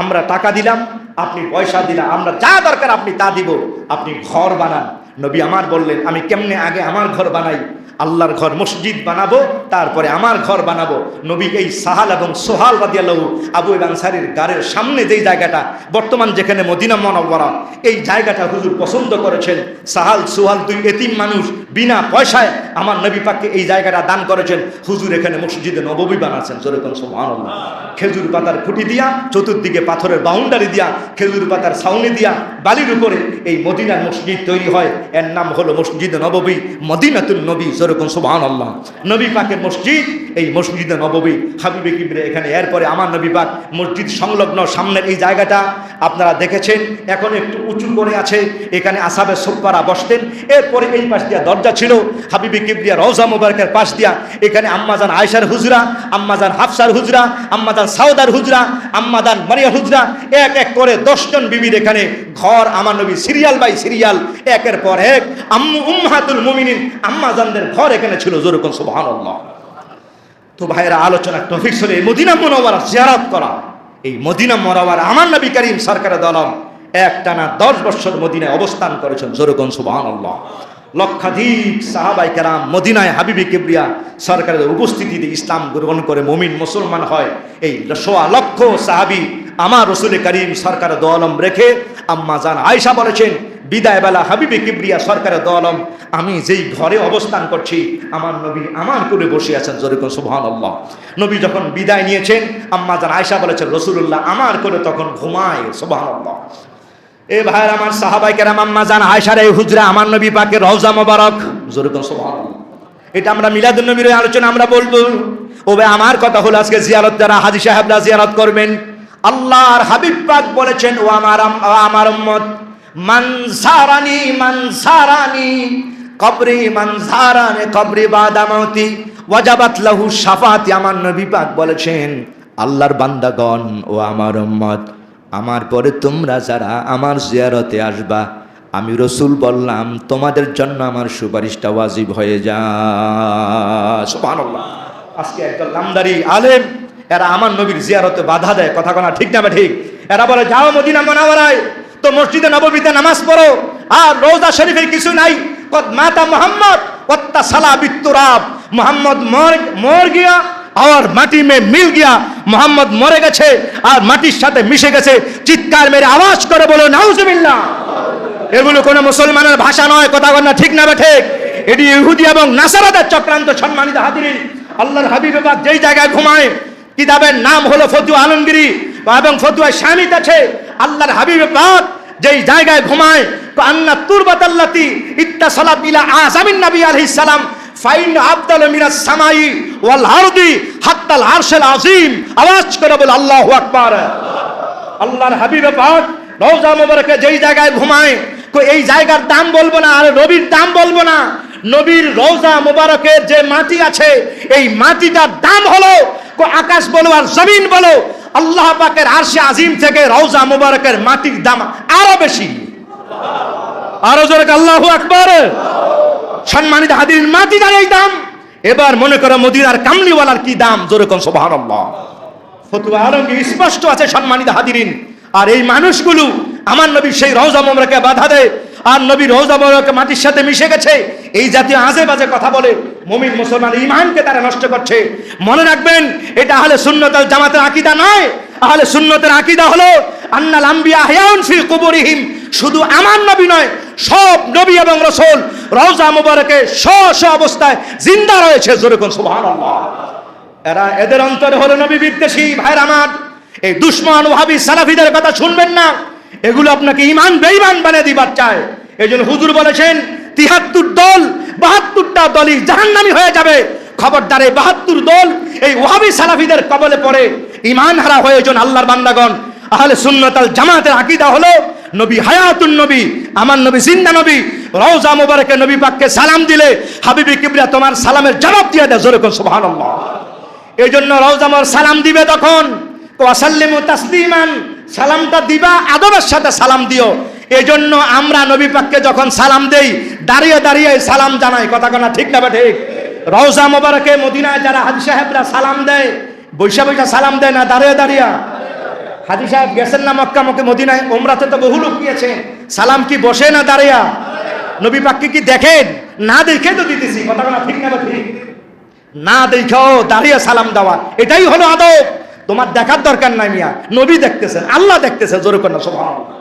S1: আমরা টাকা দিলাম, আপনি পয়সা দিলাম, আমরা যা দরকার আপনি তা দিব, আপনি ঘর বানান। নবী আমার বললেন আমি কেমনে আগে আমার ঘর বানাই, আল্লাহর ঘর মসজিদ বানাবো, তারপরে আমার ঘর বানাবো। নবী এই সাহাল এবং সোহাল রাদিয়াল্লাহু আবু আইয়ুব আনসারীর গাড়ির সামনে যেই জায়গাটা বর্তমান যেখানে মদিনা মুনাওয়ারা, এই জায়গাটা হুজুর পছন্দ করেছেন। সাহাল সোহাল 2 এতিম মানুষ বিনা পয়সায় আমার নবী পাককে এই জায়গাটা দান করেছেন। হুজুর এখানে মসজিদে নববী বানাচ্ছেন, যেরকম সুবহানাল্লাহ। খেজুর পাতার খুঁটি দিয়া, চতুর্দিকে পাথরের বাউন্ডারি দিয়া, খেজুর পাতার ছাউনি দিয়া, বালির উপরে এই মদিনার মসজিদ তৈরি হয়। এর নাম হলো মসজিদে নববী, মদিনাতুন নবী, যেরকম সুবহানাল্লাহ। নবী পাকের মসজিদ এই মসজিদে নববী। হাবিবে কিবরিয়া এখানে। এরপরে আমার নবী পাক মসজিদ সংলগ্ন সামনের এই জায়গাটা আপনারা দেখেছেন, এখন একটু উঁচু করে আছে, এখানে আসহাবে সুফফারা বসতেন। এরপরে এই পাশ দিয়া দরজা ছিল হাবিবে কিবরিয়া রওজা মুবারকের পাশ দিয়া। এখানে আম্মাজান আয়েশার হুজরা, আম্মাজান হাফসার হুজরা, আম্মাজান সাউদার হুজরা, আম্মাজান মারিয়ার হুজরা, এক এক করে 10 জন বিবির এখানে ঘর ঘর আমার নবী সিরিয়াল বাই সিরিয়াল একের পর এক উম্মাহাতুল মুমিনিন আম্মা জানদের ঘর এখানে ছিল, জোরে কোন সুবহানাল্লাহ। তো ভাইরা, আলোচনা টপিক ছিল মদিনা মুনাওয়ারা জিয়ারত করা। এই মদিনা মুনাওয়ারা আমার নবী করিম সরকারে দো আলম একটানা 10 বছর মদিনায় অবস্থান করেছেন, জোরে কোন সুবহানাল্লাহ। লক্ষাধিক সাহাবায়ে কেরাম মদিনায় হাবিবে কিবরিয়া সরকারের উপস্থিতিতে ইসলাম গ্রহণ করে মুমিন মুসলমান হয়। এই 1.25 লক্ষ সাহাবী আমার রাসূল করিম সরকারে দো আলম রেখে আম্মা জান আয়েশা বলেছেন, বিদায় বেলা হাবিবে কিবরিয়া সরকারে দো আলম আমি যেই ঘরে অবস্থান করছি আমার নবী আমার কোলে বসে আছেন, জোরে কোন সুবহানাল্লাহ। নবী যখন বিদায় নিয়েছেন আম্মা জান আয়েশা বলেছেন রাসূলুল্লাহ আমার কোলে তখন ঘুমায়, সুবহানাল্লাহ। এ ভাইরা আমার, সাহাবায়ে কেরাম আম্মা জান আয়েশার এই হুজরা আমার নবী পাকের রওজা মোবারক, জোরে কোন সুবহানাল্লাহ। এটা আমরা মিলাদুন নবীর আলোচনা আমরা বলবো। ও ভাই, আমার কথা হলো আজকে জিয়ারত যারা হাজী সাহেবরা জিয়ারত করবেন, আল্লাহর হাবিব পাক বলেছেন, ও আমার উম্মত মান সারানি কবরি মান সারানি কবরি বাদা মাউতি ওয়াজাবাত লাহু শাফাআতি। আমার নবী পাক বলেছেন, আল্লাহর বান্দাগণ ও আমার উম্মত, আমার পরে তোমরা যারা আমার জিয়ারতে আসবা, আমি রাসূল বললাম তোমাদের জন্য আমার সুপারিশটা ওয়াজিব হয়ে যায়, সুবহানাল্লাহ। আজকে একদল নামদারি আলেম এরা আমার নবীর জিয়ারতে বাধা দেয়, কথা কোনা ঠিক না ঠিক? এরা বলে যাও মদিনা মুনাওয়ারায়, তো মসজিদে নববীতে নামাজ পড়ো, আর রওজা শরীফে কিছু নাই। কদ মাতা মুহাম্মদ ওয়াত্তা সালা বিতুরাব, মুহাম্মদ মর গিয়া আর মাটি মে মিল গিয়া, মোহাম্মদ মরে গেছে আর মাটির সাথে মিশে গেছে। চিৎকার মেরে আওয়াজ করে বলো নাউজুবিল্লাহ। এগুলো কোনো মুসলমানের ভাষা নয়, কথা বল না ঠিক না ঠিক? এটি ইহুদি এবং নাসারাদের চক্রান্ত। সম্মানিত হাজিরিন, আল্লাহর হাবিব পাক যেই জায়গায় ঘুমায়, কিতাবের নাম হলো ফতুয়া আলমগীরি এবং ফতুয়া শামিত আছে। আল্লাহর হাবিব পাক যেই জায়গায় ঘুমায়, আন্না তুরবাতাল্লাতি ইত্তাসালাত ইলা আযামিন নবী আলাইহিস সালাম ফাইন আফদাল মিনাস সামাই ওয়াল আরদি হাত্তাল আরশিল আযীম। আওয়াজ করে বল আল্লাহু আকবার। আল্লাহর হাবিব পাক রওজা মুবারকে যেই জায়গায় ঘুমায়, এই জায়গার দাম বলবো না, আর নবীর দাম বলবো না। নবীর রওজা মুবারকের যে মাটি আছে, এই মাটিটার দাম হলো, আকাশ বলো আর জমিন বলো, আল্লাহ পাকের আরশে আজিম থেকে রওজা মুবারকের মাটির দাম আরো বেশি। আরো জোরে আল্লাহু আকবার। সম্মানিত হাজিরিন, মাটিটার এই দাম। এবার মনে করো মদিনার কামলিওয়ালার কি দাম, জোরে কোন সুবহানাল্লাহ। ফতুয়া আলমগীর স্পষ্ট আছে সম্মানিত হাজিরিন। আর এই মানুষগুলো আমার নবী সেই রওজা মুবারকে বাধা দেয়, আর নবী রওজা মুবারকে মাটির সাথে মিশে গেছে, এই জাতীয় আজে বাজে কথা বলে মুমিন মুসলমান ঈমানকে তারা নষ্ট করছে। মনে রাখবেন, এটা আহলে সুন্নাত ওয়াল জামাতের আকীদা নয়। আহলে সুন্নাতের আকীদা হলো আন্নাল আম্বিয়া আহয়াউন ফি কুবুরিহিম। শুধু আমার নবী নয়, সব নবী এবং রাসূল রওজা মুবারকে স্ব অবস্থায় জিন্দা রয়েছে, জোরে কোন সুবহানাল্লাহ। এদের অন্তরে হলো নবী বিদ্বেষী। ভাইরা আমার, এই দুশমন ওয়াহাবি সালাফিদের কথা শুনবেন না, এগুলো আপনাকে ঈমান বেঈমান বানিয়ে দিবার চায়। এইজন্য হুজুর বলেছেন ৭৩ দল ৭২টা দলই জাহান্নামী হয়ে যাবে। খবরদার, এই ৭২ দল এই ওয়াহাবি সালাফিদের কবলে পড়ে ঈমান হারা হয়ে যান আল্লাহর বান্দাগণ। আহলে সুন্নাত ওয়াল জামাতের আকীদা হলো নবী হায়াতুন নবী, আমার নবী জিন্দা নবী। রওজা মুবারকে নবী পাককে সালাম দিলে হাবিবে কিবরিয়া তোমার সালামের জবাব দিয়ে দেয়, জোরে কোন সুবহানাল্লাহ। এইজন্য রওজা মুবারক সালাম দিবে তখন ওয়াসাল্লিমু তাসলিমান, সালামটা দিবা আদবের সাথে সালাম দিও। এজন্য আমরা নবী পাককে যখন সালাম দেই দাঁড়িয়ে দাঁড়িয়ে সালাম জানাই, কথা কোনা ঠিক না ঠিক? রওজা মুবারকে মদিনায় যারা হাজী সাহেবরা সালাম দেয়, বৈশা বৈশা সালাম দেয় না দাঁড়িয়ে দাঁড়িয়ে? হাজী সাহেব গেছেন না মক্কা মদিনায়, ওমরাতে তো বহু লোক গিয়েছে, সালাম কি বসে না দাঁড়িয়ে? নবী পাককে কি দেখেন? না দেখে তো দিতেছি, কথা কোনা ঠিক না ঠিক? না দেখেও দাঁড়িয়ে সালাম দেওয়া, এটাই হলো আদব। তোমার দেখার দরকার নাই মিয়া, নবী দেখতেছেন, আল্লাহ দেখতেছে, জোরে কোন সুবহানাল্লাহ।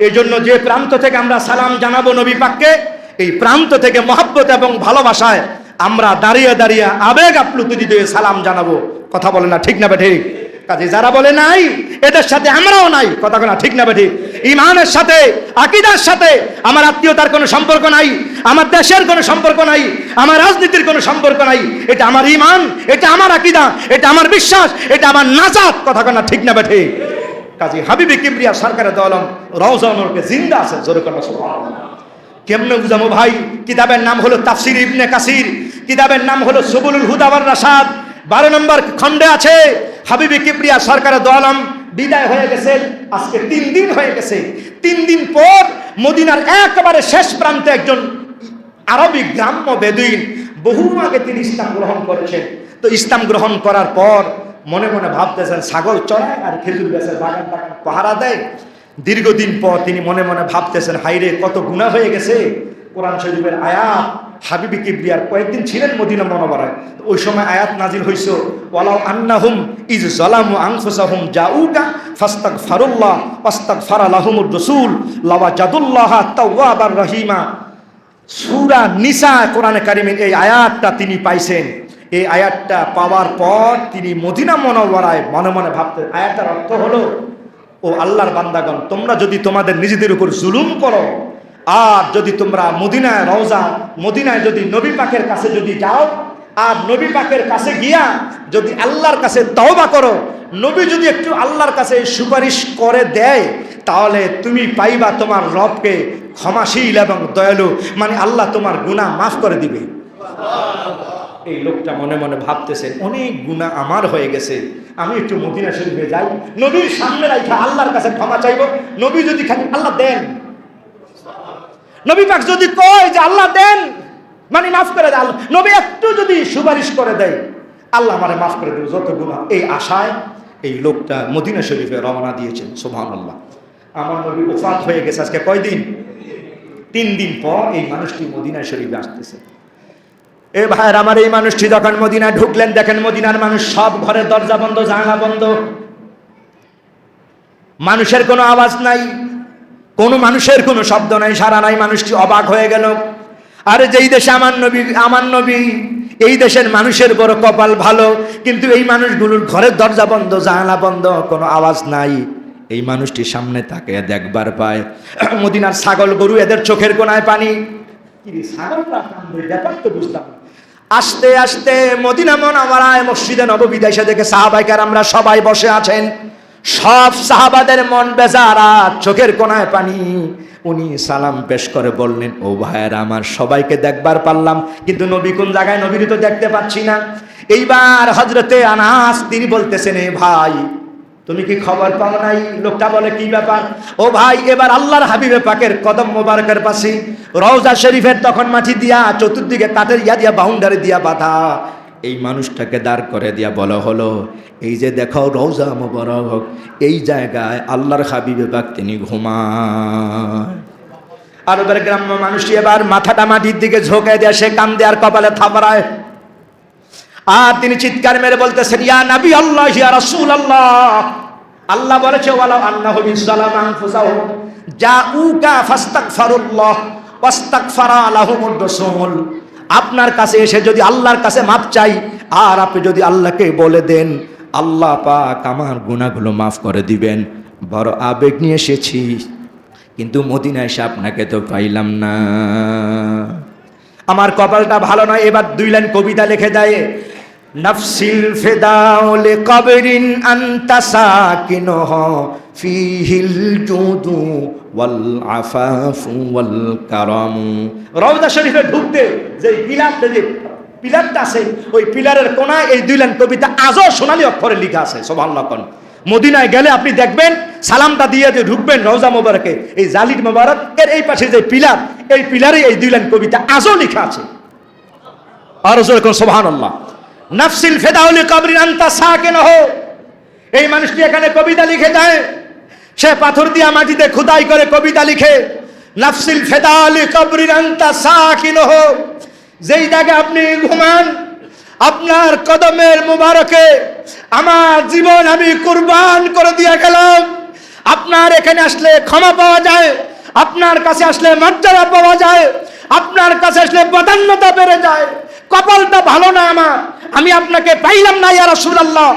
S1: এই জন্য যে প্রান্ত থেকে আমরা সালাম জানাবো নবী পাককে, এই প্রান্ত থেকে মহব্বত এবং ভালোবাসায় আমরা দাঁড়িয়ে দাঁড়িয়ে আবেগ আপ্লুত দিয়ে সালাম জানাবো, কথা বলে না ঠিক না ঠিক? কাজে যারা বলে নাই এদের সাথে আমরাও নাই, কথা বলে না ঠিক না ঠিক? ঈমানের সাথে আকীদার সাথে আমার আত্মীয়তার কোনো সম্পর্ক নাই, আমার দেশের কোনো সম্পর্ক নাই, আমার রাজনীতির কোনো সম্পর্ক নাই। এটা আমার ঈমান, এটা আমার আকীদা, এটা আমার বিশ্বাস, এটা আমার নাজাত, কথা বলে না ঠিক না ঠিক? কাজে হাবিবে কিবরিয়া সরকারে দো আলম রওজা মুবারকে জিন্দা আছে, জোরে কোন সুবহানাল্লাহ। কেমনে বুঝাবো ভাই? কিতাবের নাম হলো তাফসীর ইবনে কাসির, কিতাবের নাম হলো সুবুলুল হুদা ওয়ার রাশাদ। 12 নম্বর খণ্ডে আছে হাবিবে কিবরিয়া সরকারে দো আলম বিদায় হয়ে গেছেন, আজকে 3 দিন হয়ে গেছে। 3 দিন পর মদিনার একেবারে শেষ প্রান্তে একজন আরবি গ্রাম্য বেদুইন, বহু আগে তিনি ইসলাম গ্রহণ করেছেন। তো ইসলাম গ্রহণ করার পর মনে মনে ভাবতেছেন ছাগল চড়ায় আর খেজুর গাছের বাগান বাগান পাহারা দেয়। দীর্ঘদিন পর তিনি মনে মনে ভাবতেছেন, হাইরে কত গুনাহ হয়ে গেছে। কোরআন শরীফের আয়াত, হাবিবি কিবরিয়ার কয়েকদিন ছিলেন মদিনা মুনাওয়ারায়, ওই সময় আয়াত নাজিল হইছে, ওয়ালাউ আন্নাহুম ইজ যালামু আনফুসাহুম জাউকা ফাস্তাগফিরুল্লাহ ওয়াস্তাগফারা লাহুমুর রাসূল লাওয়াজাদুল্লাহা তাওয়াবার রহিমা। সূরা নিসা কোরআনে কারিমের এই আয়াতটা তিনি পাইছেন। এই আয়াতটা পাওয়ার পর তিনি মদিনা মুনাওয়ারায় মনে মনে ভাবতেন, আয়াতটার অর্থ হলো, ও আল্লাহর বান্দাগণ, তোমরা যদি তোমাদের নিজেদের উপর জুলুম করো, আর যদি তোমরা মদিনায় রওজা, মদিনায় যদি নবী পাকের কাছে যদি যাও, আর নবী পাকের কাছে গিয়া যদি আল্লাহর কাছে তওবা করো, নবী যদি একটু আল্লাহর কাছে সুপারিশ করে দেয়, তাহলে তুমি পাইবা তোমার রবকে ক্ষমাশীল এবং দয়ালু, মানে আল্লাহ তোমার গুনাহ মাফ করে দিবে। এই লোকটা মনে মনে ভাবতেছে, অনেক গুনাহ আমার হয়ে গেছে, আমি একটু মদিনা শরীফে যাই, নবীর সামনে রাখা আল্লাহর কাছে ক্ষমা চাইব। নবী যদি খালি আল্লাহ দেন, নবী পাক যদি কয় যে আল্লাহ দেন, মানে মাফ করে দেয়, নবী একটু যদি সুপারিশ করে দেয়, আল্লাহ আমারে মাফ করে দেবে যত গুনাহ। এই আশায় এই লোকটা মদিনা শরীফে রওনা দিয়েছেন। সুবহানাল্লাহ। আমার নবী ওফাত হয়ে গেছে আজকে কয়দিন? 3 দিন পর এই মানুষটি মদিনা শরীফে আসতেছে। এ ভাইয়ের আমার, এই মানুষটি যখন মদিনায় ঢুকলেন, দেখেন মদিনার মানুষ সব ঘরের দরজা বন্ধ, জানালা বন্ধ, মানুষের কোনো আওয়াজ নাই, কোনো মানুষের কোনো শব্দ নাই, সারা নাই। মানুষটি অবাক হয়ে গেল, আরে যেই দেশে আমার নবী, এই দেশের মানুষের বড় কপাল ভালো, কিন্তু এই মানুষগুলোর ঘরের দরজা বন্ধ, জানালা বন্ধ, কোনো আওয়াজ নাই। এই মানুষটির সামনে তাকে দেখবার পায় মদিনার ছাগল গরু, এদের চোখের কোনায় পানি। ব্যাপার তো বুঝলাম। আস্তে আস্তে মদিনা মুনাওয়ারায় মসজিদে নববীতে এসে দেখে সাহাবায়ে কেরামরা সবাই বসে আছেন। সব সাহাবাদের মন বেজারা, চোখের কোনায় পানি। উনি সালাম পেশ করে বললেন, ও ভাইয়েরা আমার, সবাইকে দেখবার পারলাম, কিন্তু নবী কোন জায়গায়, নবীর তো দেখতে পাচ্ছি না। এইবার হযরতে আনাস তিনি বলতেছেন, এ ভাই তুমি কি খবর পাও নাই? লোকটা বলে, কি ব্যাপার? ও ভাই, এবার আল্লাহর হাবিবে পাকের কদম মোবারকের পাশে রওজা শরীফের তখন মাটি দিয়া চতুর্দিকে কাঠের দিয়া বাউন্ডারি দিয়া বাঁধা এই মানুষটাকে দাঁড় করে দিয়া বলা হলো, এই যে দেখো রওজা মোবারক, এই জায়গায় আল্লাহর হাবিবে পাক তিনি ঘুমায়। আরবের গ্রাম্য মানুষটি এবার মাথাটা মাটির দিকে ঝোঁকে দিয়ে সে কান্দে আর কপালে থাপড়ায়, আর তিনি চিৎকার মেরে বলতেছেন, ইয়া নবী আল্লাহ, ইয়া রাসূলুল্লাহ, আল্লাহ বলেছে, ওয়ালাউ আন্নাহু বিযালামা আনফুসাহুম জাউকা ফাস্তাগফিরুল্লাহ ওয়াস্তাগফারা লাহুমুর রাসূল। আপনার কাছে এসে যদি আল্লাহর কাছে মাপ চাই, আর আপনি যদি আল্লাহকে বলে দেন, আল্লাহ পাক আমার গুনাহগুলো মাফ করে দিবেন। বড় আবেগ নিয়ে এসেছি, কিন্তু মদিনায় এসে আপনাকে তো পাইলাম না, আমার কপালটা ভালো নয়। এবার 2 লাইন কবিতা লিখে দেয়, নফসিল ফিদাউ লিকবরিন আনতা সাকিনুহু ফিহিল জুদু ওয়াল আফাফু ওয়াল কারাম। রওজা শরীফে ঢুকতে যে পিলারটা আছে, ওই পিলারের কোনায় এই 2 লাইন কবিতা আজও সোনালী অক্ষরে লেখা আছে। সুবহানাল্লাহ। মদিনায় গেলে আপনি দেখবেন, সালামটা দিয়ে যে ঢুকবেন রওজা মোবারকে, এই জালিদ মোবারক এর এই পাশে যে পিলার, এই পিলারে এই 2 লাইন কবিতা আজও লেখা আছে। আর যখন সুবহানাল্লাহ, নফসিল ফিদাউ লিকবরিন আনতা সাকিনুহু, এই মানুষটি এখানে কবিতা লিখে দেয়। সে পাথর দিয়া মাটিতে খোদাই করে কবিতা লিখে, নফসিল ফিদাউ লিকবরিন আনতা সাকিনুহু, যেই জায়গায় আপনি ঘুমান, আপনার কদমের মুবারকে আমার জীবন আমি কুরবান করে দিয়ে গেলাম। আপনার এখানে আসলে ক্ষমা পাওয়া যায়, আপনার কাছে আসলে মর্যাদা পাওয়া যায়, আপনার কাছে আসলে প্রাধান্যতা বেড়ে যায়। কপালটা ভালো না আমার, আমি আপনাকে পাইলাম না ইয়া রাসূলুল্লাহ।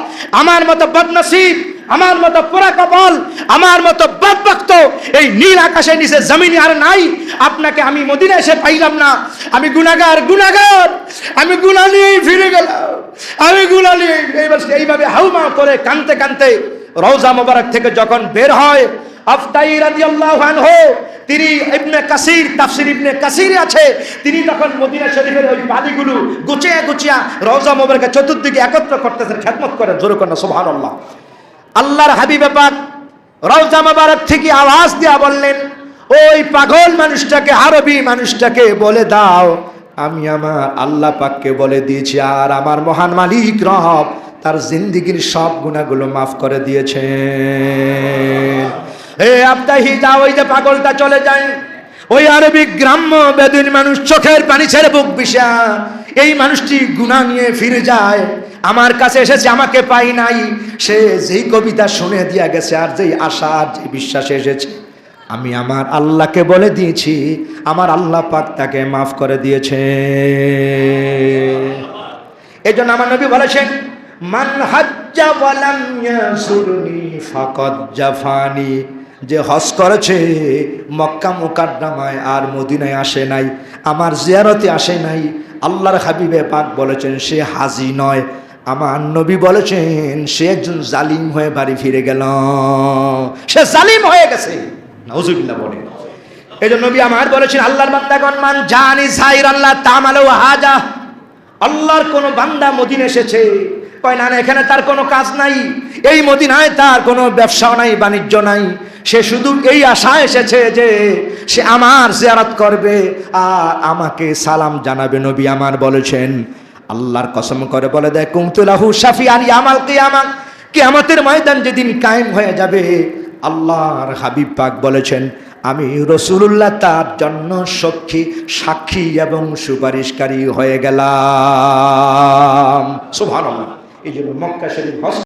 S1: আমার মতো বদনসিব, আমার মতো পোড়া কপাল, আমার মতো বদবখত এই নীল আকাশের নিচে জমিনে আর নাই। আপনাকে আমি মদিনা এসে পাইলাম না। আমি গুনাহগার, আমি গুনাহ নিয়েই ফিরে গেলাম, আমি গুনাহ নিয়ে। এইভাবে হাউমা করে কানতে কানতে রওজা মোবারক থেকে যখন বের হয়, আফতাই রাদিয়াল্লাহু আনহু, তিনি ইবনে কাসির, তাফসীর ইবনে কাসিরে আছে, তিনি তখন মদিনা শরীফের ওই বালিগুলো গুছিয়ে রওজা মোবারকের চতুর্দিকে একত্র করতেছেন, খেদমত করেন। জোরে করেন সুবহানাল্লাহ। আল্লাহর হাবিবে পাক রওজা মোবারক থেকে আওয়াজ দিয়া বললেন, ওই পাগল মানুষটাকে, আরবি মানুষটাকে বলে দাও আমি আমার আল্লাহ পাককে বলে দিয়েছি, আর আমার মহান মালিক রব তার জিন্দেগীর সব গুনাহগুলো মাফ করে দিয়েছেন। আবদাহি যাও, ওই যে পাগলটা চলে যায়। ওই আরবি গ্রাম্য বেদুইন মানুষ চোখের পানি ছেড়ে বুক বিষা, এই মানুষটি গুনাহ নিয়ে ফিরে যায়। আমার কাছে এসেছে, আমাকে পাই নাই। সে যেই কবিতা শুনে দিয়া গেছে আর যেই আশা আর যেই বিশ্বাসে এসেছে, আমি আমার আল্লাহকে বলে দিয়েছি, আমার আল্লাহ পাক তাকে মাফ করে দিয়েছে। এজন্য আমার নবী বলেছেন, মান হাজ্জা ওয়ালাম ইয়াসুরনি ফাকাদ জাফানি। যে হজ করেছে, মক্কা মুকাররমায় আর মদিনায় আসে নাই, আমার জিয়ারতে আসে নাই, আল্লাহর হাবিবে পাক বলেছেন সে হাজি নয়। আমার নবী বলেছেন সে একজন জালিম হয়ে বাড়ি ফিরে গেল, সে জালিম হয়ে গেছে। নাউজুবিল্লাহ বলে। এজন্য নবী আমার বলেছেন, আল্লাহর বান্দাগণ মান জানি সাইর আল্লাহ তামালু হাজা। আল্লাহর কোন বান্দা মদিনা এসেছে, কয় না এখানে তার কোনো কাজ নাই, এই মদিনায় তার কোনো ব্যবসাও নাই, বাণিজ্য নাই, সে শুধু এই আশায় এসেছে যে সে আমার জিয়ারত করবে আর আমাকে সালাম জানাবে। নবী আমার বলেছেন, আল্লাহর কসম করে বলে দেয়, কুমতুলাহু শাফিআন ইয়ামাল কিয়ামা। কিয়ামতের ময়দান যেদিন কায়েম হয়ে যাবে, আল্লাহর হাবিব পাক বলেছেন আমি রাসূলুল্লাহ তার জন্য সাক্ষী এবং সুপারিশকারী হয়ে গেলাম। সুবহানাল্লাহ। এই জন্য মক্কা শরীফ